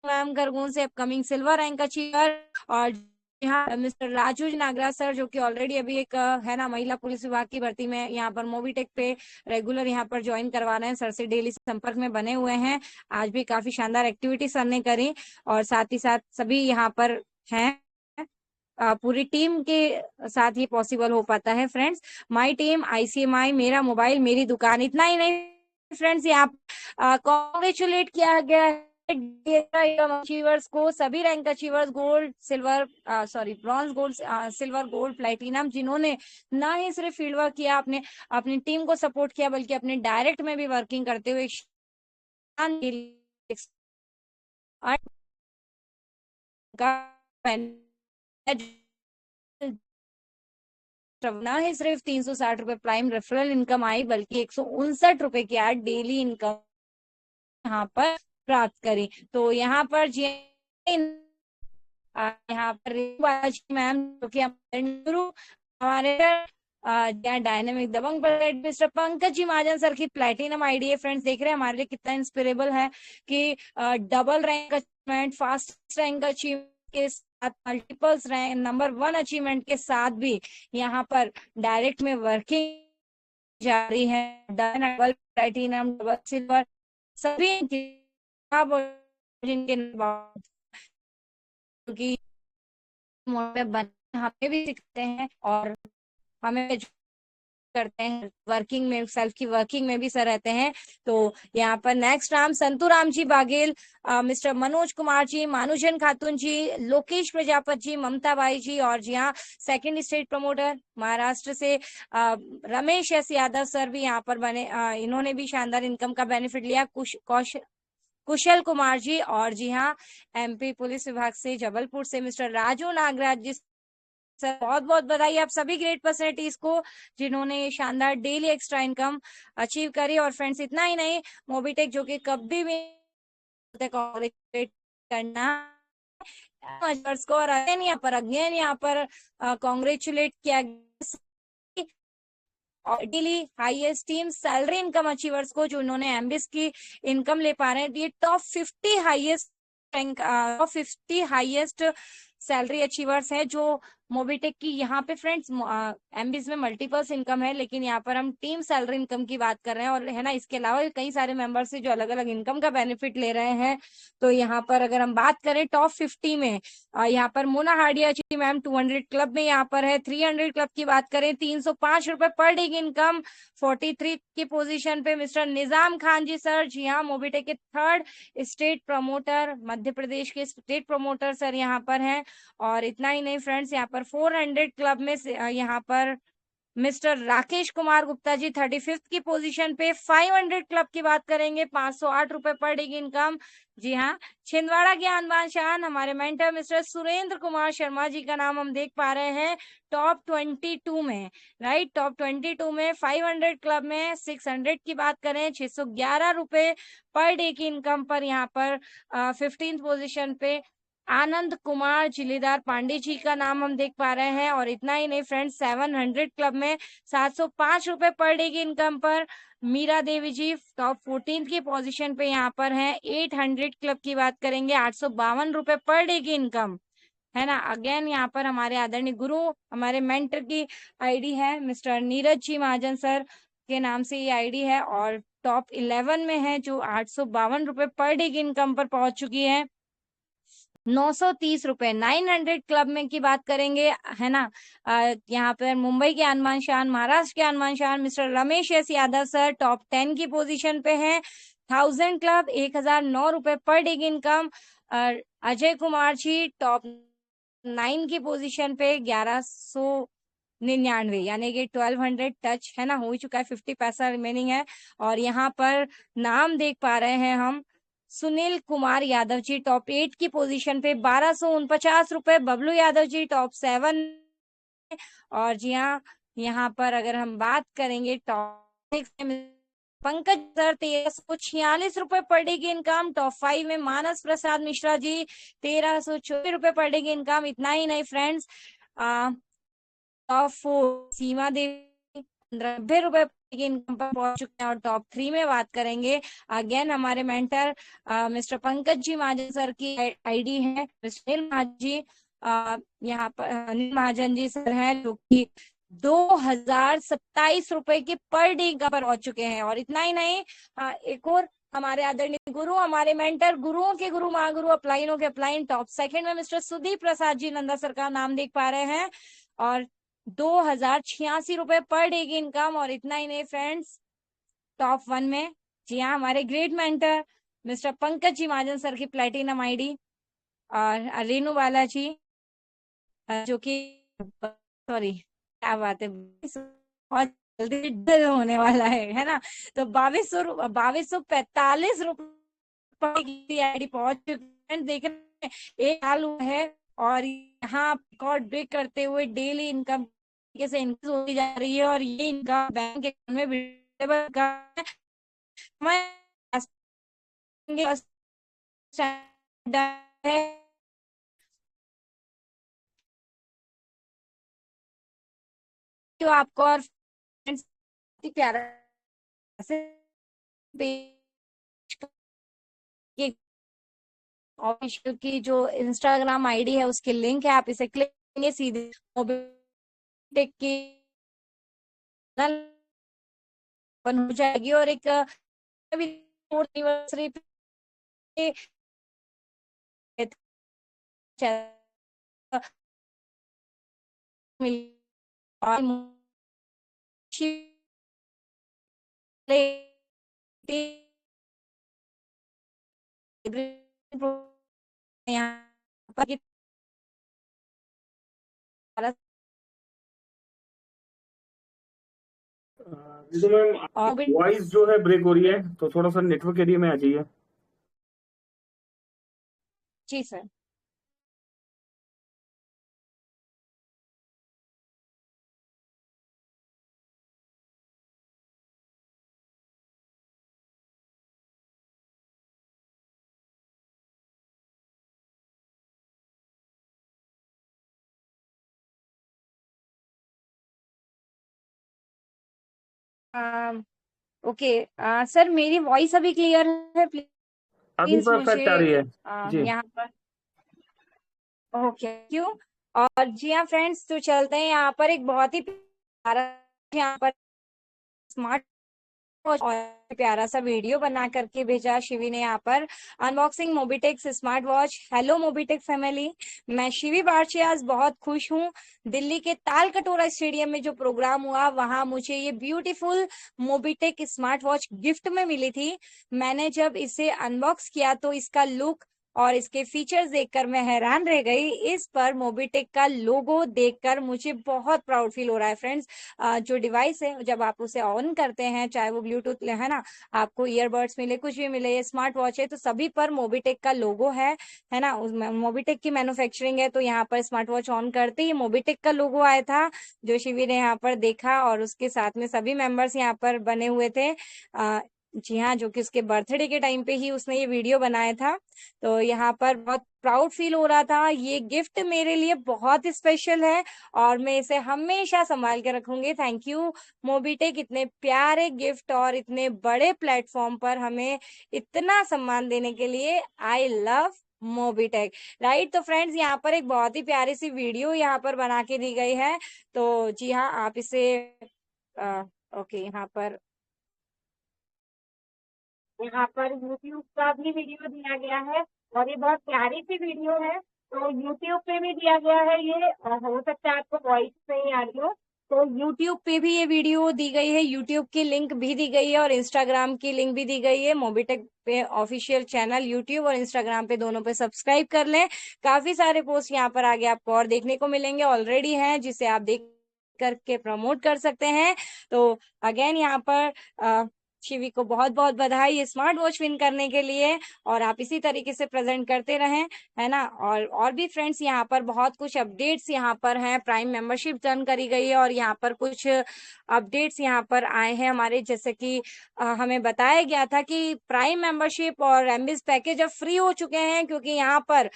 मैम खरगोन से अपकमिंग सिल्वर रैंक अचीवर। और यहाँ मिस्टर राजू नागराज सर, जो कि ऑलरेडी अभी एक है ना महिला पुलिस विभाग की भर्ती में यहाँ पर मोबिटेक पे रेगुलर यहाँ पर ज्वाइन करवा रहे हैं, सर से डेली संपर्क में बने हुए हैं। आज भी काफी शानदार एक्टिविटी सर ने करी, और साथ ही साथ सभी यहाँ पर हैं। पूरी टीम के साथ ये पॉसिबल हो पाता है फ्रेंड्स। माई टीम, ICMI, मेरा मोबाइल मेरी दुकान। इतना ही नहीं फ्रेंड्स, यहाँ कॉन्ग्रेचुलेट किया गया है अचीवर्स को, सभी rank achievers, gold, silver, bronze, gold, silver, gold, platinum, जिन्होंने ना ही सिर्फ फील्ड वर्क किया, अपनी टीम को सपोर्ट किया, बल्कि अपने डायरेक्ट में भी वर्किंग करते हुए ना ही सिर्फ 360 रुपए प्राइम रेफरल इनकम आई, बल्कि 159 रुपए की आज डेली इनकम यहाँ पर प्राप्त करी। तो यहाँ पर यहाँ पर मैम, जो कि हमारे डायनेमिक दबंग पर मिस्टर पंकज जी महाजन सर की प्लेटिनम आईडी है। फ्रेंड्स देख रहे हैं हमारे लिए कितना इंस्पिरेबल है कि double rank achievement, fast rank achievement के साथ मल्टीपल्स रैंक नंबर 1 अचीवमेंट के साथ भी यहाँ पर डायरेक्ट में वर्किंग जारी है। डबल प्लेटिनम, डबल सिल्वर, सभी जिनके क्योंकि हमें भी सीखते हैं और हमें करते हैं वर्किंग में, सेल्फ की वर्किंग में भी सर रहते हैं। तो यहाँ पर नेक्स्ट नाम Santu Ram ji Baghel, mister Manoj Kumar ji, मानुजन Khatoon ji, Lokesh Prajapat ji, Mamata by जी, और जी हाँ सेकंड स्टेट प्रमोटर महाराष्ट्र से रमेश एस यादव सर भी यहाँ पर बने। इन्होंने भी शानदार इनकम का बेनिफिट लिया। कुशल कुमार जी, और जी हाँ MP पुलिस विभाग से जबलपुर से मिस्टर राजू नागराज जी सर, बहुत बहुत बधाई आप सभी ग्रेट पर्सनैलिटीज को जिन्होंने ये शानदार डेली एक्स्ट्रा इनकम अचीव करी। और फ्रेंड्स इतना ही नहीं, मोबिटेक जो कि कभी भी करना को, और अगेन यहाँ पर कॉन्ग्रेचुलेट किया और daily highest team salary income achievers को, जो उन्होंने एमबीएस की इनकम ले पा रहे हैं। ये top 50 highest rank, 50 highest salary achievers है जो मोबिटेक की। यहाँ पे फ्रेंड्स एमबीएस में मल्टीपल्स इनकम है, लेकिन यहाँ पर हम टीम सैलरी इनकम की बात कर रहे हैं, और है ना इसके अलावा कई सारे मेंबर्स है जो अलग अलग इनकम का बेनिफिट ले रहे हैं। तो यहाँ पर अगर हम बात करें टॉप 50 में, यहाँ पर मोना हार्डिया जी मैम 200 क्लब में यहाँ पर है। 300 क्लब की बात करें 305 रुपए पर डे की इनकम। 43 की पोजीशन पे मिस्टर निजाम खान जी सर, जी हाँ मोबिटेक के 3rd state promoter, Madhya Pradesh के स्टेट प्रमोटर सर यहाँ पर हैं। और इतना ही नहीं फ्रेंड्स, यहाँ पर 400 क्लब में यहाँ पर मिस्टर राकेश कुमार गुप्ता जी 35th की पोजीशन पे। 500 क्लब की बात करेंगे 508 रुपए पर डे की इनकम। जी हाँ, छिंदवाड़ा के आन शान हमारे मेंटर मिस्टर सुरेंद्र कुमार शर्मा जी का नाम हम देख पा रहे हैं टॉप 22 में, राइट। टॉप 22 में 500 क्लब में 600 की बात करें 611 रुपए पर डे की इनकम पर यहाँ पर 15th पोजीशन पे आनंद कुमार जिलेदार पांडे जी का नाम हम देख पा रहे हैं। और इतना ही नहीं फ्रेंड्स, 700 क्लब में 705 रुपए पर डे की इनकम पर मीरा देवी जी टॉप 14th की पोजीशन पे यहाँ पर हैं। 800 क्लब की बात करेंगे 852 रुपए पर डे की इनकम, है ना। अगेन यहाँ पर हमारे आदरणीय गुरु, हमारे मेंटर की आईडी है मिस्टर नीरज जी महाजन सर के नाम से ये आईडी है, और टॉप 11 में है जो 852 रुपए पर डे की इनकम पर पहुंच चुकी है। 930 रुपए 900 क्लब में की बात करेंगे, है ना। यहाँ पर मुंबई के अनमान शान, महाराष्ट्र के अनमान शान mister Ramesh S Yadav sir top 10 की पोजीशन पे हैं। 1000 क्लब 1009 रुपए पर डे की इनकम। अजय कुमार जी टॉप 9 की पोजीशन पे 1199 यानी कि 1200 टच, है ना, हो चुका है। 50 पैसा रिमेनिंग है। और यहाँ पर नाम देख पा रहे हैं हम सुनील कुमार यादव जी टॉप 8 की पोजीशन पे 1249 रुपए। बबलू यादव जी टॉप 7। और जी हाँ, यहाँ पर अगर हम बात करेंगे टॉप पंकज सर 1346 रुपए पर डे की इनकम। टॉप 5 में मानस प्रसाद मिश्रा जी 1324 रुपए पर डे की इनकम। इतना ही नहीं फ्रेंड्स, टॉप 4 सीमा देवी 1590 रुपए की इनकम पर पहुंच चुके हैं। और टॉप 3 में बात करेंगे, अगेन हमारे mentor mister Pankaj ji Mahajan sir की आईडी है, मिस्टर अनिल महाजन जी, यहाँ पर अनिल महाजन जी सर हैं जो कि 2027 रुपए के पर डे का पर पहुंच चुके हैं। और इतना ही नहीं, एक और हमारे आदरणीय गुरु, हमारे मेंटर, गुरुओं के गुरु, महागुरु, अपलाइनों के अपलाइन, टॉप 2 में मिस्टर सुदीप प्रसाद जी नंदा सर का नाम देख पा रहे हैं, और 2086 रुपए पर डे की इनकम। और इतना ही नहीं फ्रेंड्स, टॉप 1 में, जी हाँ, हमारे great mentor mister Pankaj ji Mahajan sir की प्लेटिनम आईडी, और रेनू बाला जी जो कि, सॉरी क्या बात है, बहुत जल्दी डल होने वाला है ना, तो 2245 की आईडी पहुंच चुकी है। देख रहे हैं, एक साल हुआ है और यहाँ रिकॉर्ड ब्रेक करते हुए डेली इनकम से इंक्रीज होती जा रही है, और ये इनकम बैंक अकाउंट में विजिबल है। जो आपको और फ्रेंड्स प्यारा से ऑफिशियल की जो इंस्टाग्राम आईडी है उसकी लिंक है, आप इसे क्लिक करेंगे सीधे मोबिटेक की ओपन हो जाएगी। और एक एनिवर्सरी यहाँ पर तो मैम वॉइस जो है ब्रेक हो रही है, तो थोड़ा सा नेटवर्क एरिया में आ जाइए। जी सर। ओके सर, मेरी वॉइस अभी क्लियर है? अभी प्लीज परफेक्ट आ मुझे रही है जी। यहाँ पर, ओके क्यों। और जी हाँ फ्रेंड्स, तो चलते हैं यहाँ पर एक बहुत ही प्यारा, यहाँ पर स्मार्ट और प्यारा सा वीडियो बना करके भेजा शिवी ने यहाँ पर, unboxing Mobitech's smartwatch. Hello Mobitech family, मैं शिवी बार्ची आज बहुत खुश हूँ। दिल्ली के ताल कटोरा स्टेडियम में जो प्रोग्राम हुआ, वहां मुझे ये beautiful Mobitech smart watch gift में मिली थी। मैंने जब इसे अनबॉक्स किया तो इसका लुक और इसके फीचर्स देखकर मैं हैरान रह गई। इस पर मोबिटेक का लोगो देखकर मुझे बहुत प्राउड फील हो रहा है फ्रेंड्स। जो डिवाइस है, जब आप उसे ऑन करते हैं, चाहे वो ब्लूटूथ है ना, आपको ईयरबड्स मिले, कुछ भी मिले, ये स्मार्ट वॉच है, तो सभी पर मोबिटेक का लोगो है ना, मोबिटेक की मैन्युफैक्चरिंग है। तो यहाँ पर स्मार्ट वॉच ऑन करते ही मोबिटेक का लोगो आया था, जो शिवी ने यहाँ पर देखा, और उसके साथ में सभी मेंबर्स यहाँ पर बने हुए थे। जी हाँ, जो कि उसके बर्थडे के टाइम पे ही उसने ये वीडियो बनाया था। तो यहाँ पर बहुत प्राउड फील हो रहा था। ये गिफ्ट मेरे लिए बहुत स्पेशल है और मैं इसे हमेशा संभाल के रखूंगी। थैंक यू मोबिटेक, इतने प्यारे गिफ्ट और इतने बड़े प्लेटफॉर्म पर हमें इतना सम्मान देने के लिए। I love Mobitech, right. तो फ्रेंड्स, यहाँ पर एक बहुत ही प्यारी सी वीडियो यहाँ पर बना के दी गई है। तो जी हाँ, आप इसे ओके, यहाँ पर YouTube का भी वीडियो दिया गया है, और ये बहुत प्यारी सी वीडियो है। तो YouTube पे भी दिया गया है ये, हो सकता है आपको वॉइस नहीं आ रही हो, तो YouTube पे भी ये वीडियो दी गई है। YouTube की लिंक भी दी गई है और Instagram की लिंक भी दी गई है। मोबिटेक पे ऑफिशियल चैनल YouTube और Instagram पे दोनों पे सब्सक्राइब कर लें। काफी सारे पोस्ट यहाँ पर आगे आपको और देखने को मिलेंगे, ऑलरेडी हैं, जिसे आप देख करके प्रमोट कर सकते हैं। तो अगेन यहाँ पर शिवी को बहुत बहुत बधाई ये स्मार्ट वॉच विन करने के लिए, और आप इसी तरीके से प्रेजेंट करते रहें, है ना। और भी फ्रेंड्स यहाँ पर बहुत कुछ अपडेट्स यहाँ पर हैं, प्राइम मेंबरशिप डन करी गई है और यहाँ पर कुछ अपडेट्स यहाँ पर आए हैं हमारे, जैसे कि हमें बताया गया था कि प्राइम मेंबरशिप और एमबीज पैकेज अब फ्री हो चुके हैं, क्योंकि यहाँ पर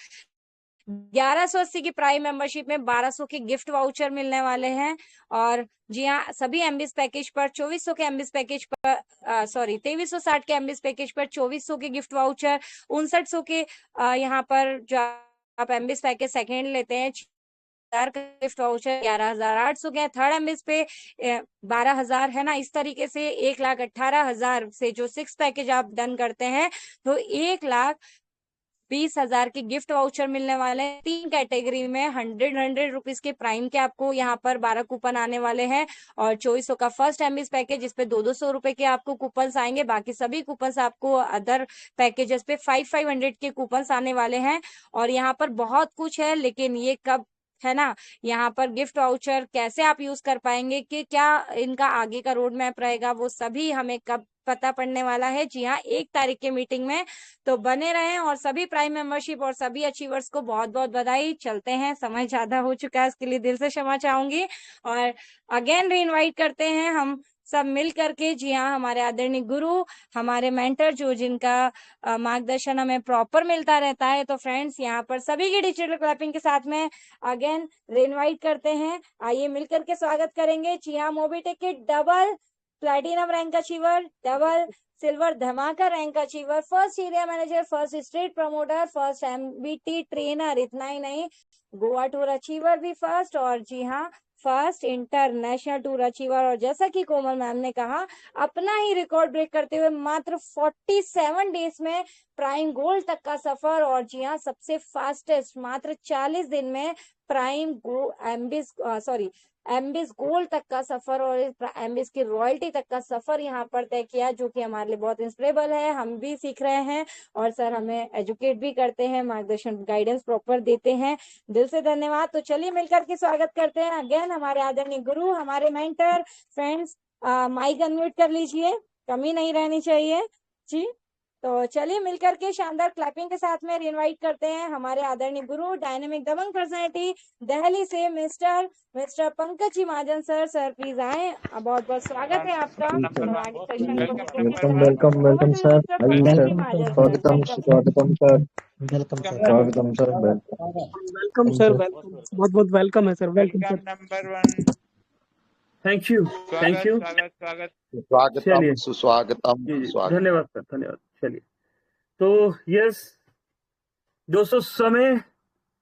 1180 की प्राइम मेंबरशिप में 1200 के गिफ्ट वाउचर मिलने वाले हैं। और जी हाँ, सभी एमबीज पैकेज पर 2400 के एमबीज पैकेज पर 2360 के एमबीज पैकेज पर 2400 के गिफ्ट वाउचर, 5900 के यहाँ पर जो आप एमबीज पैकेज सेकेंड लेते हैं 1000 का गिफ्ट वाउचर 11800 के, थर्ड एमबीज पे 12000, है ना। इस तरीके से 1,18,000 से जो 6 पैकेज आप डन करते हैं तो 1,20,000 के गिफ्ट वाउचर मिलने वाले हैं। 3 कैटेगरी में 100 रुपीज के प्राइम के आपको यहाँ पर 12 कूपन आने वाले हैं, और 2400 का फर्स्ट एमबीज पैकेज जिसपे 200 रुपए के आपको कूपन्स आएंगे। बाकी सभी कूपन्स आपको अदर पैकेजेस पे 500 के कूपन्स आने वाले हैं। और यहाँ पर बहुत कुछ है, लेकिन ये कब, है ना, यहाँ पर गिफ्ट वाउचर कैसे आप यूज कर पाएंगे, कि क्या इनका आगे का रोड मैप रहेगा, वो सभी हमें कब पता पड़ने वाला है। जी हाँ, 1 तारीख के मीटिंग में, तो बने रहें। और सभी प्राइम मेंबरशिप और सभी अचीवर्स को बहुत बहुत बधाई। चलते हैं, समय ज्यादा हो चुका है, इसके लिए दिल से क्षमा चाहूंगी। और अगेन री इनवाइट करते हैं हम सब मिल करके, जी हाँ, हमारे आदरणीय गुरु, हमारे मेंटर, जो जिनका मार्गदर्शन हमें प्रॉपर मिलता रहता है। तो फ्रेंड्स, यहाँ पर सभी की डिजिटल क्लैपिंग के साथ में अगेन री इनवाइट करते हैं। आइए मिलकर के स्वागत करेंगे। जी हाँ, मोबीटेक के double platinum rank achiever, double silver धमाका rank achiever, first area manager, first street promoter, first MBT trainer, इतना ही नहीं, गोवा टूर अचीवर भी फर्स्ट, और जी हाँ, फर्स्ट इंटरनेशनल टूर अचीवर। और जैसा कि कोमल मैम ने कहा, अपना ही रिकॉर्ड ब्रेक करते हुए मात्र 47 डेज में प्राइम गोल्ड तक का सफर। और जी हाँ, सबसे फास्टेस्ट मात्र 40 दिन में प्राइम एमबीज गोल्ड तक का सफर और एमबीज की रॉयल्टी तक का सफर यहाँ पर तय किया, जो कि हमारे लिए बहुत इंस्पिरेबल है। हम भी सीख रहे हैं और सर हमें एजुकेट भी करते हैं, मार्गदर्शन गाइडेंस प्रॉपर देते हैं। दिल से धन्यवाद। तो चलिए मिलकर के स्वागत करते हैं अगेन हमारे आदरणीय गुरु, हमारे मेंटर। फ्रेंड्स, माइक अनम्यूट कर लीजिए, कमी नहीं रहनी चाहिए जी। तो चलिए मिलकर के शानदार क्लैपिंग के साथ में इनवाइट करते हैं हमारे आदरणीय गुरु, डायनेमिक दबंग पर्सनैलिटी दिल्ली से Mister Pankaj ji Mahajan sir. Sir please आए, बहुत बहुत स्वागत है आपका। वेलकम सर, स्वागतम स्वागतम सर, स्वागतम सर, वेलकम सर, वेलकम, बहुत बहुत वेलकम है sir, welcome sir. Number 1, thank you. स्वागत। स्वागतम सुस्वागतम, धन्यवाद सर, धन्यवाद। चलिए, तो यस दोस्तों,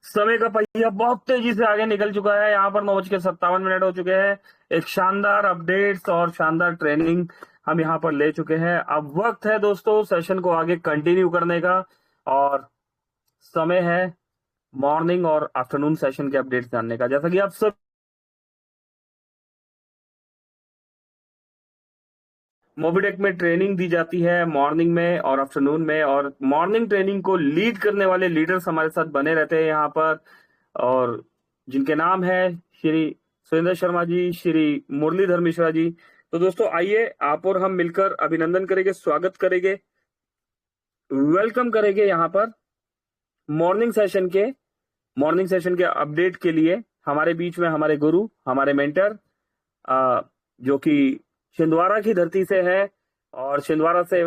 समय का पहिया बहुत तेजी से आगे निकल चुका है। यहाँ पर 9:57 हो चुके हैं। एक शानदार अपडेट्स और शानदार ट्रेनिंग हम यहाँ पर ले चुके हैं। अब वक्त है दोस्तों सेशन को आगे कंटिन्यू करने का, और समय है मॉर्निंग और आफ्टरनून सेशन के अपडेट्स जानने का। जैसा कि आप सब मोबीटेक में ट्रेनिंग दी जाती है मॉर्निंग में और आफ्टरनून में, और मॉर्निंग ट्रेनिंग को लीड करने वाले लीडर्स हमारे साथ बने रहते हैं यहाँ पर, और जिनके नाम है श्री सुरेंद्र शर्मा जी, श्री मुरलीधर मिश्रा जी। तो दोस्तों आइए आप और हम मिलकर अभिनंदन करेंगे, स्वागत करेंगे, वेलकम करेंगे यहाँ पर मॉर्निंग सेशन के अपडेट के लिए। हमारे बीच में हमारे गुरु, हमारे मेंटर, जो कि छिंदवाड़ा की धरती से है और छिंदवाड़ा से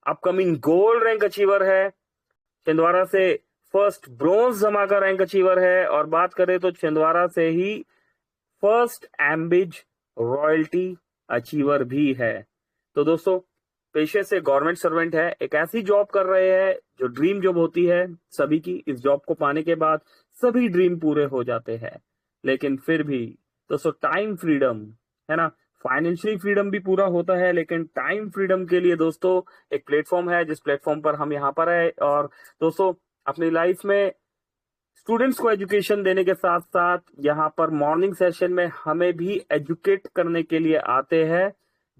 अपकमिंग गोल्ड रैंक अचीवर है, छिंदवाड़ा से फर्स्ट ब्रोंज धमाका रैंक अचीवर है, और बात करें तो छिंदवाड़ा से ही फर्स्ट एम्बिज रॉयल्टी अचीवर भी है। तो दोस्तों, पेशे से गवर्नमेंट सर्वेंट है, एक ऐसी जॉब कर रहे हैं जो ड्रीम जॉब होती है सभी की। इस जॉब को पाने के बाद सभी ड्रीम पूरे हो जाते हैं, लेकिन फिर भी दोस्तों टाइम फ्रीडम है ना, फाइनेंशियली फ्रीडम भी पूरा होता है, लेकिन टाइम फ्रीडम के लिए दोस्तों एक प्लेटफॉर्म है, जिस प्लेटफॉर्म पर हम यहाँ पर है। और दोस्तों अपनी लाइफ में स्टूडेंट्स को एजुकेशन देने के साथ साथ यहाँ पर मॉर्निंग सेशन में हमें भी एजुकेट करने के लिए आते हैं।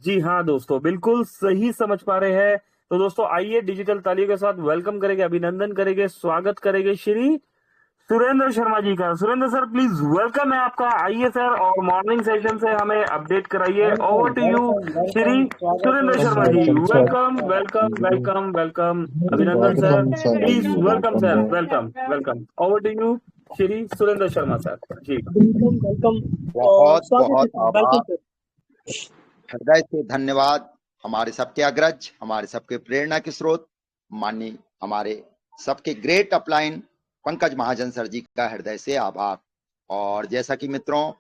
जी हाँ दोस्तों, बिल्कुल सही समझ पा रहे हैं। तो दोस्तों आइए डिजिटल तालियों के साथ वेलकम करेंगे, अभिनंदन करेंगे, स्वागत करेंगे श्री सुरेंद्र शर्मा जी का। सुरेंद्र सर प्लीज वेलकम है आपका, आइए सर और मॉर्निंग सेशन से हमें अपडेट कराइए। Over to you Shri Surendra Sharma ji. Welcome welcome welcome welcome. अभिनंदन sir, please welcome sir, welcome welcome. Over to you Shri Surendra Sharma sir ji. Welcome welcome. बहुत स्वागत है बहुत सर, आभार, वेलकम सर। हृदय से धन्यवाद। हमारे सबके अग्रज, हमारे सबके प्रेरणा के स्रोत, माननीय हमारे सबके great upline Pankaj Mahajan sir जी का हृदय से आभार। और जैसा कि मित्रों,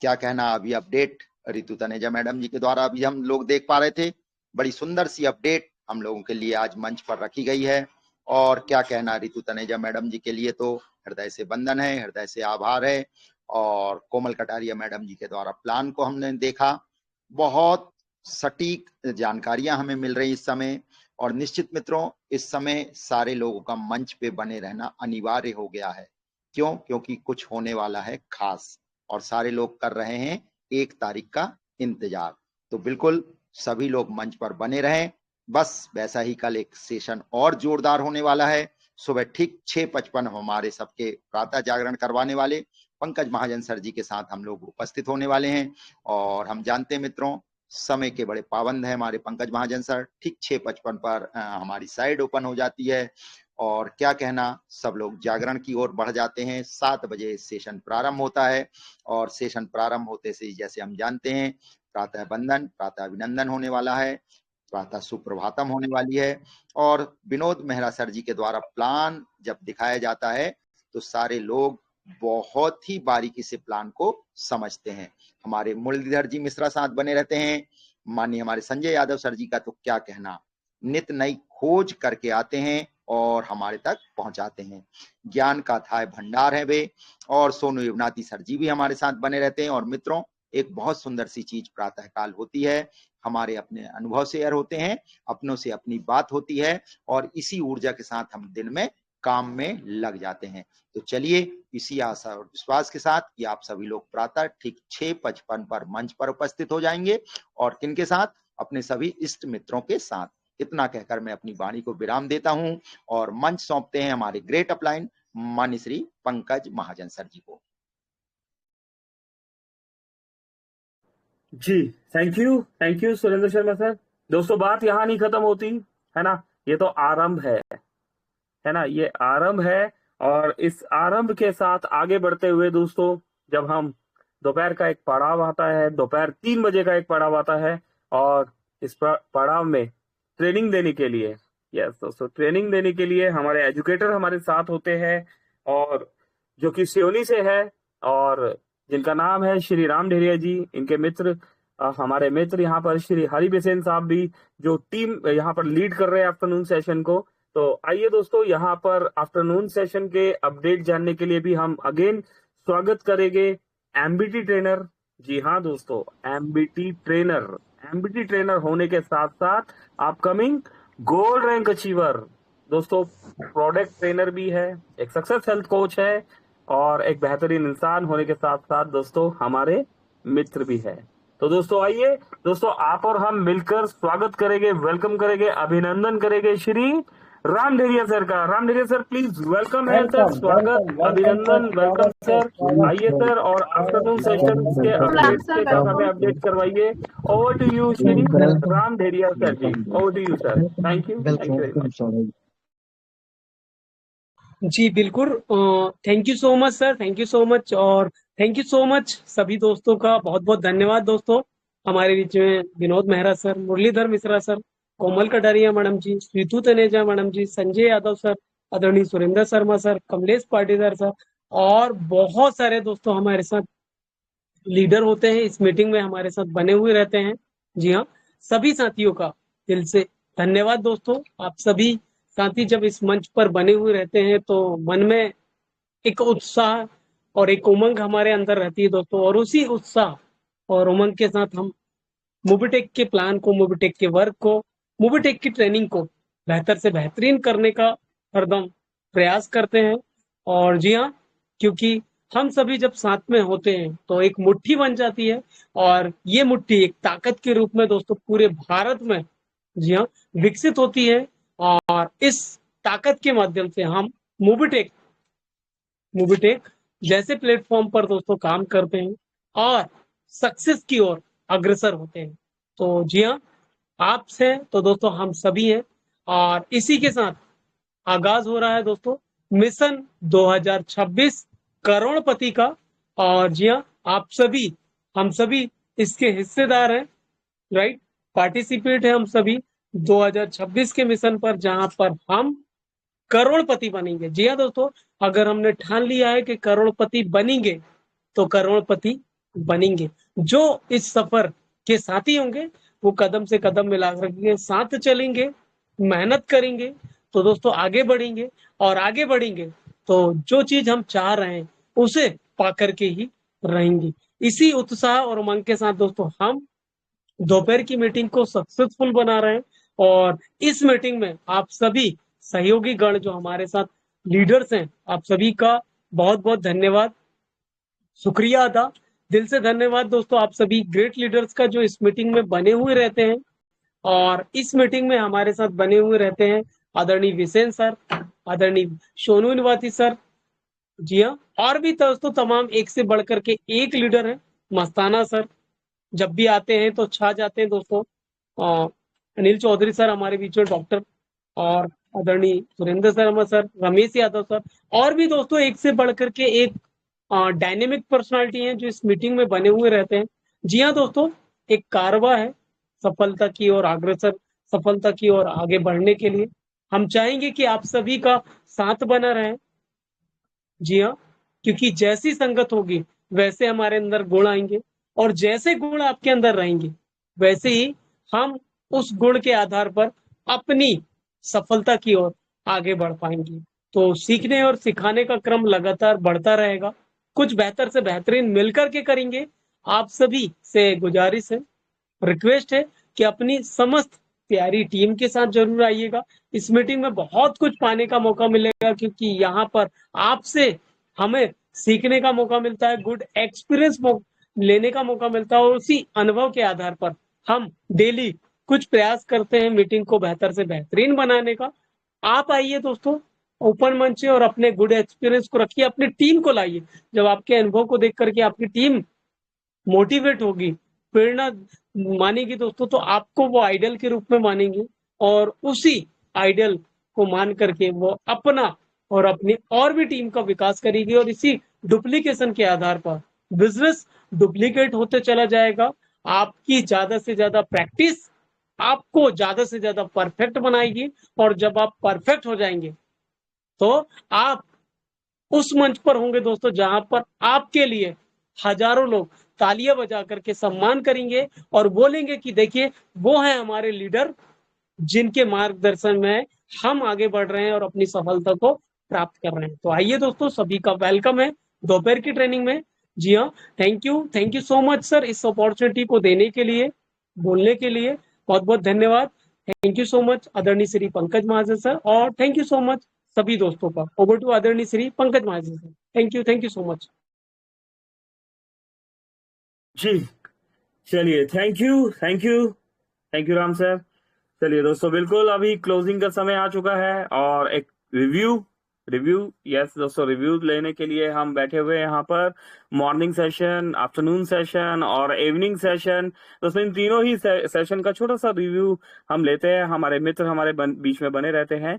क्या कहना, अभी अपडेट रितु तनेजा मैडम जी के द्वारा अभी हम लोग देख पा रहे थे। बड़ी सुंदर सी अपडेट हम लोगों के लिए आज मंच पर रखी गई है। और क्या कहना, रितु तनेजा मैडम जी के लिए तो हृदय से वंदन है, हृदय से आभार है। और कोमल कटारिया मैडम जी के द्वारा प्लान को हमने देखा, बहुत सटीक जानकारियां हमें मिल रही इस समय। और निश्चित मित्रों, इस समय सारे लोगों का मंच पे बने रहना अनिवार्य हो गया है। क्यों? क्योंकि कुछ होने वाला है खास, और सारे लोग कर रहे हैं 1 तारीख का इंतजार। तो बिल्कुल सभी लोग मंच पर बने रहें। बस वैसा ही कल एक सेशन और जोरदार होने वाला है। सुबह ठीक 6:55 हमारे सबके प्रातः जागरण करवाने वाले पंकज महाजन सर जी के साथ हम लोग उपस्थित होने वाले हैं। और हम जानते हैं मित्रों, समय के बड़े पाबंद है हमारे पंकज महाजन सर। ठीक 6:55 पर हमारी साइड ओपन हो जाती है। और क्या कहना, सब लोग जागरण की ओर बढ़ जाते हैं। 7 बजे सेशन प्रारंभ होता है। और सेशन प्रारंभ होते से जैसे हम जानते हैं, प्रातः बंदन, प्रातः अभिनंदन होने वाला है, प्रातः सुप्रभातम होने वाली है। और विनोद मेहरा सर जी के द्वारा प्लान जब दिखाया जाता है तो सारे लोग बहुत ही बारीकी से प्लान को समझते हैं। हमारे मुरलीधर जी मिश्रा साथ बने रहते हैं। माननीय हमारे संजय यादव सर जी का तो क्या कहना, नित नई खोज करके आते हैं और हमारे तक पहुंचाते हैं। ज्ञान का अथाह भंडार है वे। और सोनू युवनाथी सर जी भी हमारे साथ बने रहते हैं। और मित्रों, एक बहुत सुंदर सी चीज प्रातःकाल होती है, हमारे अपने अनुभव शेयर होते हैं, अपनों से अपनी बात होती है, और इसी ऊर्जा के साथ हम दिन में काम में लग जाते हैं। तो चलिए, इसी आशा और विश्वास के साथ कि आप सभी लोग प्रातः ठीक 6:55 पर मंच पर उपस्थित हो जाएंगे। और किनके साथ? अपने सभी इष्ट मित्रों के साथ। इतना कहकर मैं अपनी वाणी को विराम देता हूं और मंच सौंपते हैं हमारे ग्रेट अपलाइन माननीय श्री पंकज महाजन सर जी को। जी thank you Surendra Sharma sir. दोस्तों, बात यहाँ नहीं खत्म होती है ना, ये तो आरंभ है ना, ये आरंभ है। और इस आरंभ के साथ आगे बढ़ते हुए दोस्तों, जब हम दोपहर का एक पड़ाव आता है, दोपहर 3 बजे का एक पड़ाव आता है, और इस पड़ाव में ट्रेनिंग देने के लिए, यस दोस्तों, ट्रेनिंग देने के लिए हमारे एजुकेटर हमारे साथ होते हैं, और जो कि सियोनी से है, और जिनका नाम है श्री राम ढेरिया जी। इनके मित्र, हमारे मित्र यहाँ पर श्री हरि बेसेन साहब भी, जो टीम यहाँ पर लीड कर रहे हैं आफ्टरनून सेशन को। तो आइए दोस्तों, यहाँ पर आफ्टरनून सेशन के अपडेट जानने के लिए भी हम अगेन स्वागत करेंगे एमबीटी ट्रेनर। जी हाँ दोस्तों, एमबीटी ट्रेनर होने के साथ साथ अपकमिंग गोल्ड रैंक अचीवर दोस्तों, प्रोडक्ट ट्रेनर भी है, एक सक्सेस हेल्थ कोच है, और एक बेहतरीन इंसान होने के साथ साथ दोस्तों हमारे मित्र भी है। तो दोस्तों आइए दोस्तों, आप और हम मिलकर स्वागत करेंगे, वेलकम करेंगे, अभिनंदन करेंगे श्री राम ढेरिया सर का। Ram Dheriya sir please welcome है सर, स्वागत, अभिनंदन, वेलकम सर। आइए सर, और आफ्टरनून सेशन के अपडेट्स के साथ हमें अपडेट करवाइए। Over to you Shri Ram Dheriya sir ji, over to you sir. Thank you very much. जी बिल्कुल, thank you so much sir, thank you so much. और थैंक यू सो मच सभी दोस्तों का, बहुत बहुत धन्यवाद दोस्तों। हमारे बीच में विनोद मेहरा सर, मुरलीधर मिश्रा सर, कोमल कटारिया मैडम जी, रितु तनेजा मैडम जी, संजय यादव सर, आदरणीय सुरेंद्र शर्मा सर, कमलेश पाटीदार सर, और बहुत सारे दोस्तों हमारे साथ लीडर होते हैं, इस मीटिंग में हमारे साथ बने हुए रहते हैं। जी हाँ, सभी साथियों का दिल से धन्यवाद दोस्तों। आप सभी साथी जब इस मंच पर बने हुए रहते हैं तो मन में एक उत्साह और एक उमंग हमारे अंदर रहती है दोस्तों। और उसी उत्साह और उमंग के साथ हम मोबिटेक के प्लान को, मोबिटेक के वर्क को, मोबिटेक की ट्रेनिंग को बेहतर से बेहतरीन करने का हरदम प्रयास करते हैं। और जी हाँ, क्योंकि हम सभी जब साथ में होते हैं तो एक मुट्ठी बन जाती है, और ये मुट्ठी एक ताकत के रूप में दोस्तों पूरे भारत में, जी हाँ, विकसित होती है। और इस ताकत के माध्यम से हम मोबिटेक मोबिटेक जैसे प्लेटफॉर्म पर दोस्तों काम करते हैं और सक्सेस की ओर अग्रसर होते हैं। तो जी हाँ, आपसे तो दोस्तों हम सभी हैं और इसी के साथ आगाज हो रहा है दोस्तों मिशन 2026 करोड़पति का। और जी हाँ, आप सभी हम सभी इसके हिस्सेदार हैं, राइट, पार्टिसिपेट है हम सभी 2026 के मिशन पर, जहां पर हम करोड़पति बनेंगे। जी हाँ दोस्तों, अगर हमने ठान लिया है कि करोड़पति बनेंगे तो करोड़पति बनेंगे। जो इस सफर के साथी होंगे वो कदम से कदम मिला करके साथ चलेंगे, मेहनत करेंगे तो दोस्तों आगे बढ़ेंगे, और आगे बढ़ेंगे तो जो चीज हम चाह रहे हैं उसे पा करके ही रहेंगे। इसी उत्साह और उमंग के साथ दोस्तों हम दोपहर की मीटिंग को सक्सेसफुल बना रहे हैं। और इस मीटिंग में आप सभी सहयोगी गण जो हमारे साथ लीडर्स हैं, आप सभी का बहुत बहुत धन्यवाद, शुक्रिया अदा, दिल से धन्यवाद दोस्तों आप सभी ग्रेट लीडर्स का जो इस मीटिंग में बने हुए रहते हैं। और इस मीटिंग में हमारे साथ बने हुए रहते हैं आदरणीय विसेन सर, आदरणीय सोनू निवाती सर, जी हाँ, और भी दोस्तों तमाम एक से बढ़कर के एक लीडर है। मस्ताना सर जब भी आते हैं तो छा जाते हैं दोस्तों। अनिल चौधरी सर हमारे बीच में, डॉक्टर, और आदरणीय सुरेंद्र शर्मा सर, रमेश यादव सर, और भी दोस्तों एक से बढ़कर के एक डायनेमिक पर्सनालिटी हैं जो इस मीटिंग में बने हुए रहते हैं। जी हाँ दोस्तों, एक कारवा है सफलता की ओर अग्रसर, सफलता की ओर आगे बढ़ने के लिए। हम चाहेंगे कि आप सभी का साथ बना रहे। जी हाँ, क्योंकि जैसी संगत होगी वैसे हमारे अंदर गुण आएंगे, और जैसे गुण आपके अंदर रहेंगे वैसे ही हम उस गुण के आधार पर अपनी सफलता की ओर आगे बढ़ पाएंगे। तो सीखने और सिखाने का क्रम लगातार बढ़ता रहेगा, कुछ बेहतर से बेहतरीन मिलकर के करेंगे। आप सभी से गुजारिश है, रिक्वेस्ट है कि अपनी समस्त प्यारी टीम के साथ जरूर आइएगा। इस मीटिंग में बहुत कुछ पाने का मौका मिलेगा, क्योंकि यहाँ पर आपसे हमें सीखने का मौका मिलता है, गुड एक्सपीरियंस लेने का मौका मिलता है, और उसी अनुभव के आधार पर हम डेली कुछ प्रयास करते हैं मीटिंग को बेहतर से बेहतरीन बनाने का। आप आइए दोस्तों ओपन मंच और अपने गुड एक्सपीरियंस को रखिए, अपनी टीम को लाइए। जब आपके अनुभव को देख करके आपकी टीम मोटिवेट होगी, प्रेरणा मानेगी दोस्तों, तो आपको वो आइडल के रूप में मानेंगे, और उसी आइडल को मान करके वो अपना और अपनी और भी टीम का विकास करेगी, और इसी डुप्लीकेशन के आधार पर बिजनेस डुप्लीकेट होते चला जाएगा। आपकी ज्यादा से ज्यादा प्रैक्टिस आपको ज्यादा से ज्यादा परफेक्ट बनाएगी, और जब आप परफेक्ट हो जाएंगे तो आप उस मंच पर होंगे दोस्तों जहां पर आपके लिए हजारों लोग तालियां बजा करके सम्मान करेंगे और बोलेंगे कि देखिए वो है हमारे लीडर जिनके मार्गदर्शन में हम आगे बढ़ रहे हैं और अपनी सफलता को प्राप्त कर रहे हैं। तो आइए दोस्तों, सभी का वेलकम है दोपहर की ट्रेनिंग में। जी हाँ, thank you so much sir इस अपॉर्चुनिटी को देने के लिए, बोलने के लिए बहुत बहुत धन्यवाद। थैंक यू सो मच आदरणीय श्री पंकज महाजन सर, और थैंक यू सो मच सभी दोस्तों का। ओवर टू आदरणीय Shri Pankaj Mahajan sir. Thank you so much जी। चलिए, थैंक यू राम सर। चलिए दोस्तों, बिल्कुल अभी क्लोजिंग का समय आ चुका है, और एक रिव्यू यस दोस्तों, रिव्यू लेने के लिए हम बैठे हुए हैं यहाँ पर। मॉर्निंग सेशन, आफ्टरनून सेशन और इवनिंग सेशन, दोस्तों इन तीनों ही सेशन का छोटा सा रिव्यू हम लेते हैं। हमारे मित्र हमारे बीच में बने रहते हैं।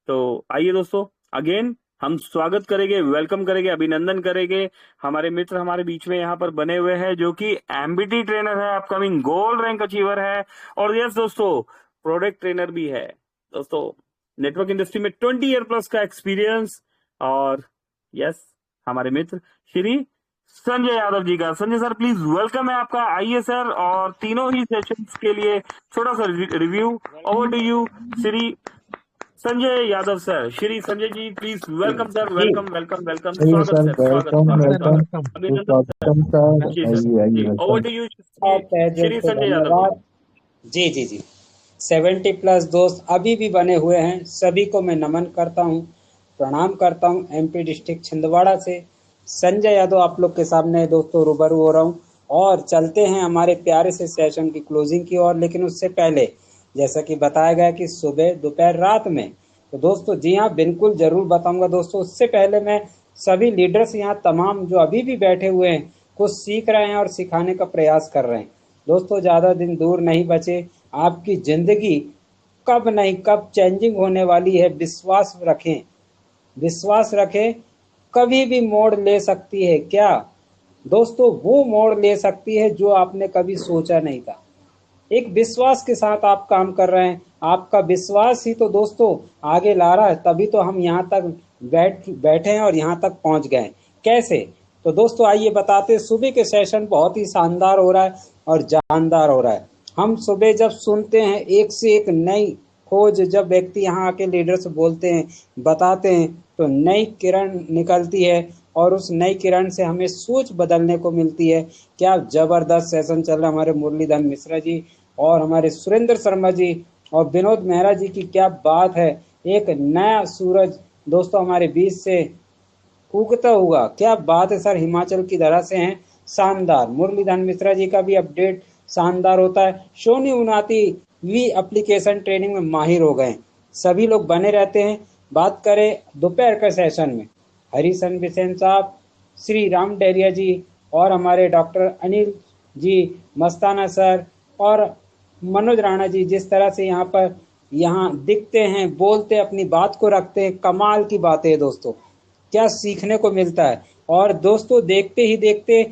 तो आइए दोस्तों, अगेन हम स्वागत करेंगे, वेलकम करेंगे, अभिनंदन करेंगे। हमारे मित्र हमारे बीच में यहाँ पर बने हुए हैं, जो कि एमबीटी ट्रेनर है, अपकमिंग गोल्ड रैंक अचीवर है, और यस दोस्तों प्रोडक्ट ट्रेनर भी है दोस्तों। नेटवर्क इंडस्ट्री में 20 ईयर प्लस का एक्सपीरियंस, और यस हमारे मित्र श्री संजय यादव जी का। संजय सर प्लीज वेलकम है आपका। आइए सर, और तीनों ही सेशंस के लिए छोटा सा review. Over to you Shri Sanjay Yadav sir. Shri Sanjay ji please welcome sir, welcome. स्वागत सर, स्वागत। Over to you Shri Sanjay Yadav ji. 70 plus दोस्त अभी भी बने हुए हैं, सभी को मैं नमन करता हूं, प्रणाम करता हूं। एमपी डिस्ट्रिक्ट छिंदवाड़ा से संजय यादव आप लोग के सामने दोस्तों रूबरू हो रहा हूं, और चलते हैं हमारे प्यारे से सेशन की क्लोजिंग की ओर। लेकिन उससे पहले जैसा कि बताया गया कि सुबह दोपहर रात में, तो दोस्तों जी हाँ बिल्कुल जरूर बताऊंगा दोस्तों। उससे पहले मैं सभी लीडर्स यहाँ तमाम जो अभी भी बैठे हुए हैं कुछ सीख रहे हैं और सिखाने का प्रयास कर रहे हैं। दोस्तों ज़्यादा दिन दूर नहीं बचे, आपकी ज़िंदगी कब नहीं कब चेंजिंग होने वाली है। विश्वास रखें, विश्वास रखें, कभी भी मोड़ ले सकती है। क्या दोस्तों? वो मोड़ ले सकती है जो आपने कभी सोचा नहीं था। एक विश्वास के साथ आप काम कर रहे हैं, आपका विश्वास ही तो दोस्तों आगे ला रहा है, तभी तो हम यहाँ तक बैठे हैं और यहाँ तक पहुँच गए। कैसे? तो दोस्तों आइए बताते। सुबह के सेशन बहुत ही शानदार हो रहा है और जानदार हो रहा है। हम सुबह जब सुनते हैं एक से एक नई खोज, जब व्यक्ति यहाँ आके लीडर से बोलते हैं, बताते हैं, तो नई किरण निकलती है और उस नई किरण से हमें सोच बदलने को मिलती है। क्या जबरदस्त सेशन चल रहा है हमारे मुरलीधर मिश्रा जी और हमारे सुरेंद्र शर्मा जी और विनोद मेहरा जी की। क्या बात है, एक नया सूरज दोस्तों हमारे बीच से उगता हुआ। क्या बात है सर, हिमाचल की तरह से हैं, शानदार। मुरलीधर मिश्रा जी का भी अपडेट शानदार होता है। सोनी उनाती भी एप्लीकेशन ट्रेनिंग में माहिर हो गए। सभी लोग बने रहते हैं। बात करें दोपहर के सेशन में, हरिशन बिसेन साहब, श्री राम डेरिया जी और हमारे डॉक्टर अनिल जी, मस्ताना सर और मनोज राणा जी जिस तरह से यहाँ दिखते हैं, बोलते, अपनी बात को रखते हैं, कमाल की बात है दोस्तों। क्या सीखने को मिलता है। और दोस्तों देखते ही देखते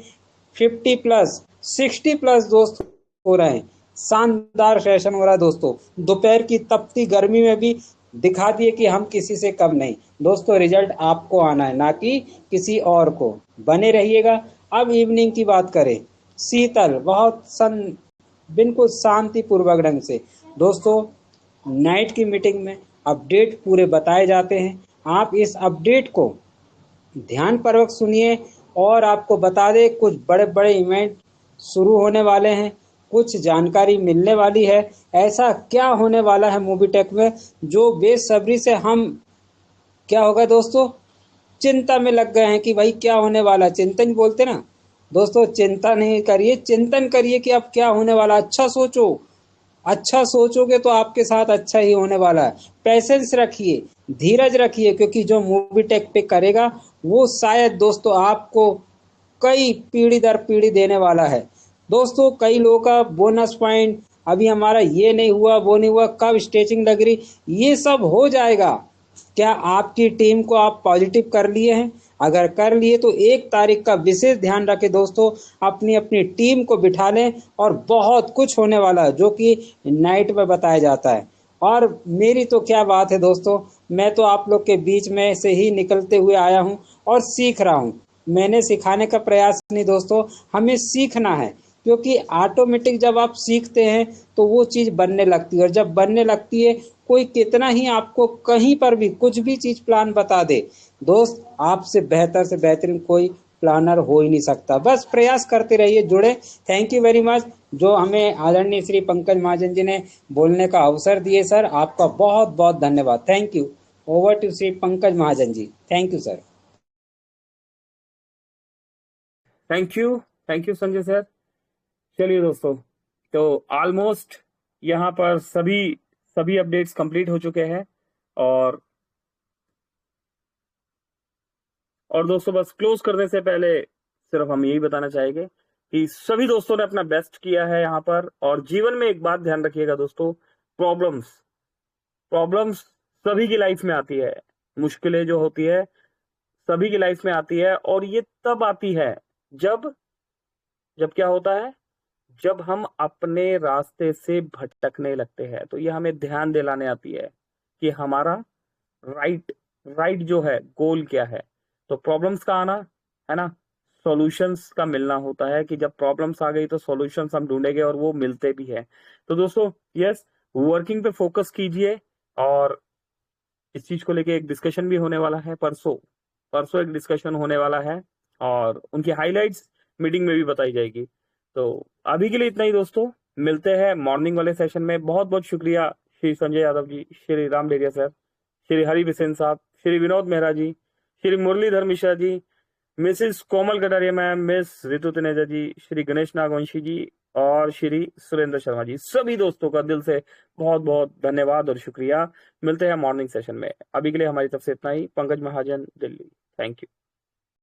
50+ 60+ दोस्त हो रहे हैं। शानदार सेशन हो रहा है दोस्तों। दोपहर की तपती गर्मी में भी दिखा दिए कि हम किसी से कम नहीं। दोस्तों रिजल्ट आपको आना है, ना कि किसी और को। बने रहिएगा। अब इवनिंग की बात करें, शीतल, बहुत बिल्कुल शांतिपूर्वक ढंग से दोस्तों नाइट की मीटिंग में अपडेट पूरे बताए जाते हैं। आप इस अपडेट को ध्यानपूर्वक सुनिए और आपको बता दें कुछ बड़े बड़े इवेंट शुरू होने वाले हैं, कुछ जानकारी मिलने वाली है। ऐसा क्या होने वाला है मूवीटेक में जो बेसब्री से हम, क्या होगा दोस्तों, चिंता में लग गए हैं कि भाई क्या होने वाला। चिंतन बोलते ना दोस्तों, चिंता नहीं करिए, चिंतन करिए कि अब क्या होने वाला। अच्छा सोचो, अच्छा सोचोगे तो आपके साथ अच्छा ही होने वाला है। पैसेंस रखिए, धीरज रखिए, क्योंकि जो मूवीटेक पे करेगा वो शायद दोस्तों आपको कई पीढ़ी दर पीढ़ी देने वाला है। दोस्तों कई लोगों का बोनस पॉइंट, अभी हमारा ये नहीं हुआ, वो नहीं हुआ, कब स्टेचिंग लग रही, ये सब हो जाएगा। क्या आपकी टीम को आप पॉजिटिव कर लिए हैं? अगर कर लिए तो 1 तारीख का विशेष ध्यान रखें दोस्तों, अपनी अपनी टीम को बिठा लें और बहुत कुछ होने वाला है जो कि नाइट में बताया जाता है। और मेरी तो क्या बात है दोस्तों, मैं तो आप लोग के बीच में से ही निकलते हुए आया हूं और सीख रहा हूं। मैंने सिखाने का प्रयास नहीं दोस्तों, हमें सीखना है, क्योंकि ऑटोमेटिक जब आप सीखते हैं तो वो चीज़ बनने लगती है। और जब बनने लगती है, कोई कितना ही आपको कहीं पर भी कुछ भी चीज़ प्लान बता दे दोस्त, आपसे बेहतर से बेहतरीन कोई प्लानर हो ही नहीं सकता। बस प्रयास करते रहिए, जुड़े। थैंक यू वेरी मच जो हमें आदरणीय श्री पंकज महाजन जी ने बोलने का अवसर दिए। सर आपका बहुत बहुत धन्यवाद। Thank you. Over to Shri Pankaj Mahajan ji. Thank you sir. Thank you Sanjay sir. चलिए दोस्तों, तो ऑलमोस्ट यहाँ पर सभी अपडेट्स कंप्लीट हो चुके हैं। और दोस्तों बस क्लोज करने से पहले सिर्फ हम यही बताना चाहेंगे कि सभी दोस्तों ने अपना बेस्ट किया है यहाँ पर। और जीवन में एक बात ध्यान रखिएगा दोस्तों, प्रॉब्लम्स सभी की लाइफ में आती है, मुश्किलें जो होती है सभी की लाइफ में आती है। और ये तब आती है जब क्या होता है, जब हम अपने रास्ते से भटकने लगते हैं। तो ये हमें ध्यान दिलाने आती है कि हमारा राइट जो है गोल क्या है। तो प्रॉब्लम्स का आना है ना, सॉल्यूशंस का मिलना होता है कि जब प्रॉब्लम्स आ गई तो सॉल्यूशंस हम ढूंढेंगे और वो मिलते भी है। तो दोस्तों यस, वर्किंग पे फोकस कीजिए। और इस चीज को लेके एक डिस्कशन भी होने वाला है, परसों एक डिस्कशन होने वाला है और उनकी हाइलाइट्स मीटिंग में भी बताई जाएगी। तो अभी के लिए इतना ही दोस्तों, मिलते हैं मॉर्निंग वाले सेशन में। बहुत बहुत शुक्रिया श्री संजय यादव जी, श्री राम डेरिया सर, श्री हरि बिसेन साहब, श्री विनोद मेहरा जी, श्री मुरलीधर मिश्रा जी, मिसिस कोमल कटारिया मैम, मिस रितु तनेजा जी, श्री गणेश नागवंशी जी और श्री सुरेंद्र शर्मा जी। सभी दोस्तों का दिल से बहुत बहुत धन्यवाद और शुक्रिया। मिलते हैं मॉर्निंग सेशन में। अभी के लिए हमारी तरफ से इतना ही। पंकज महाजन, दिल्ली। Thank you.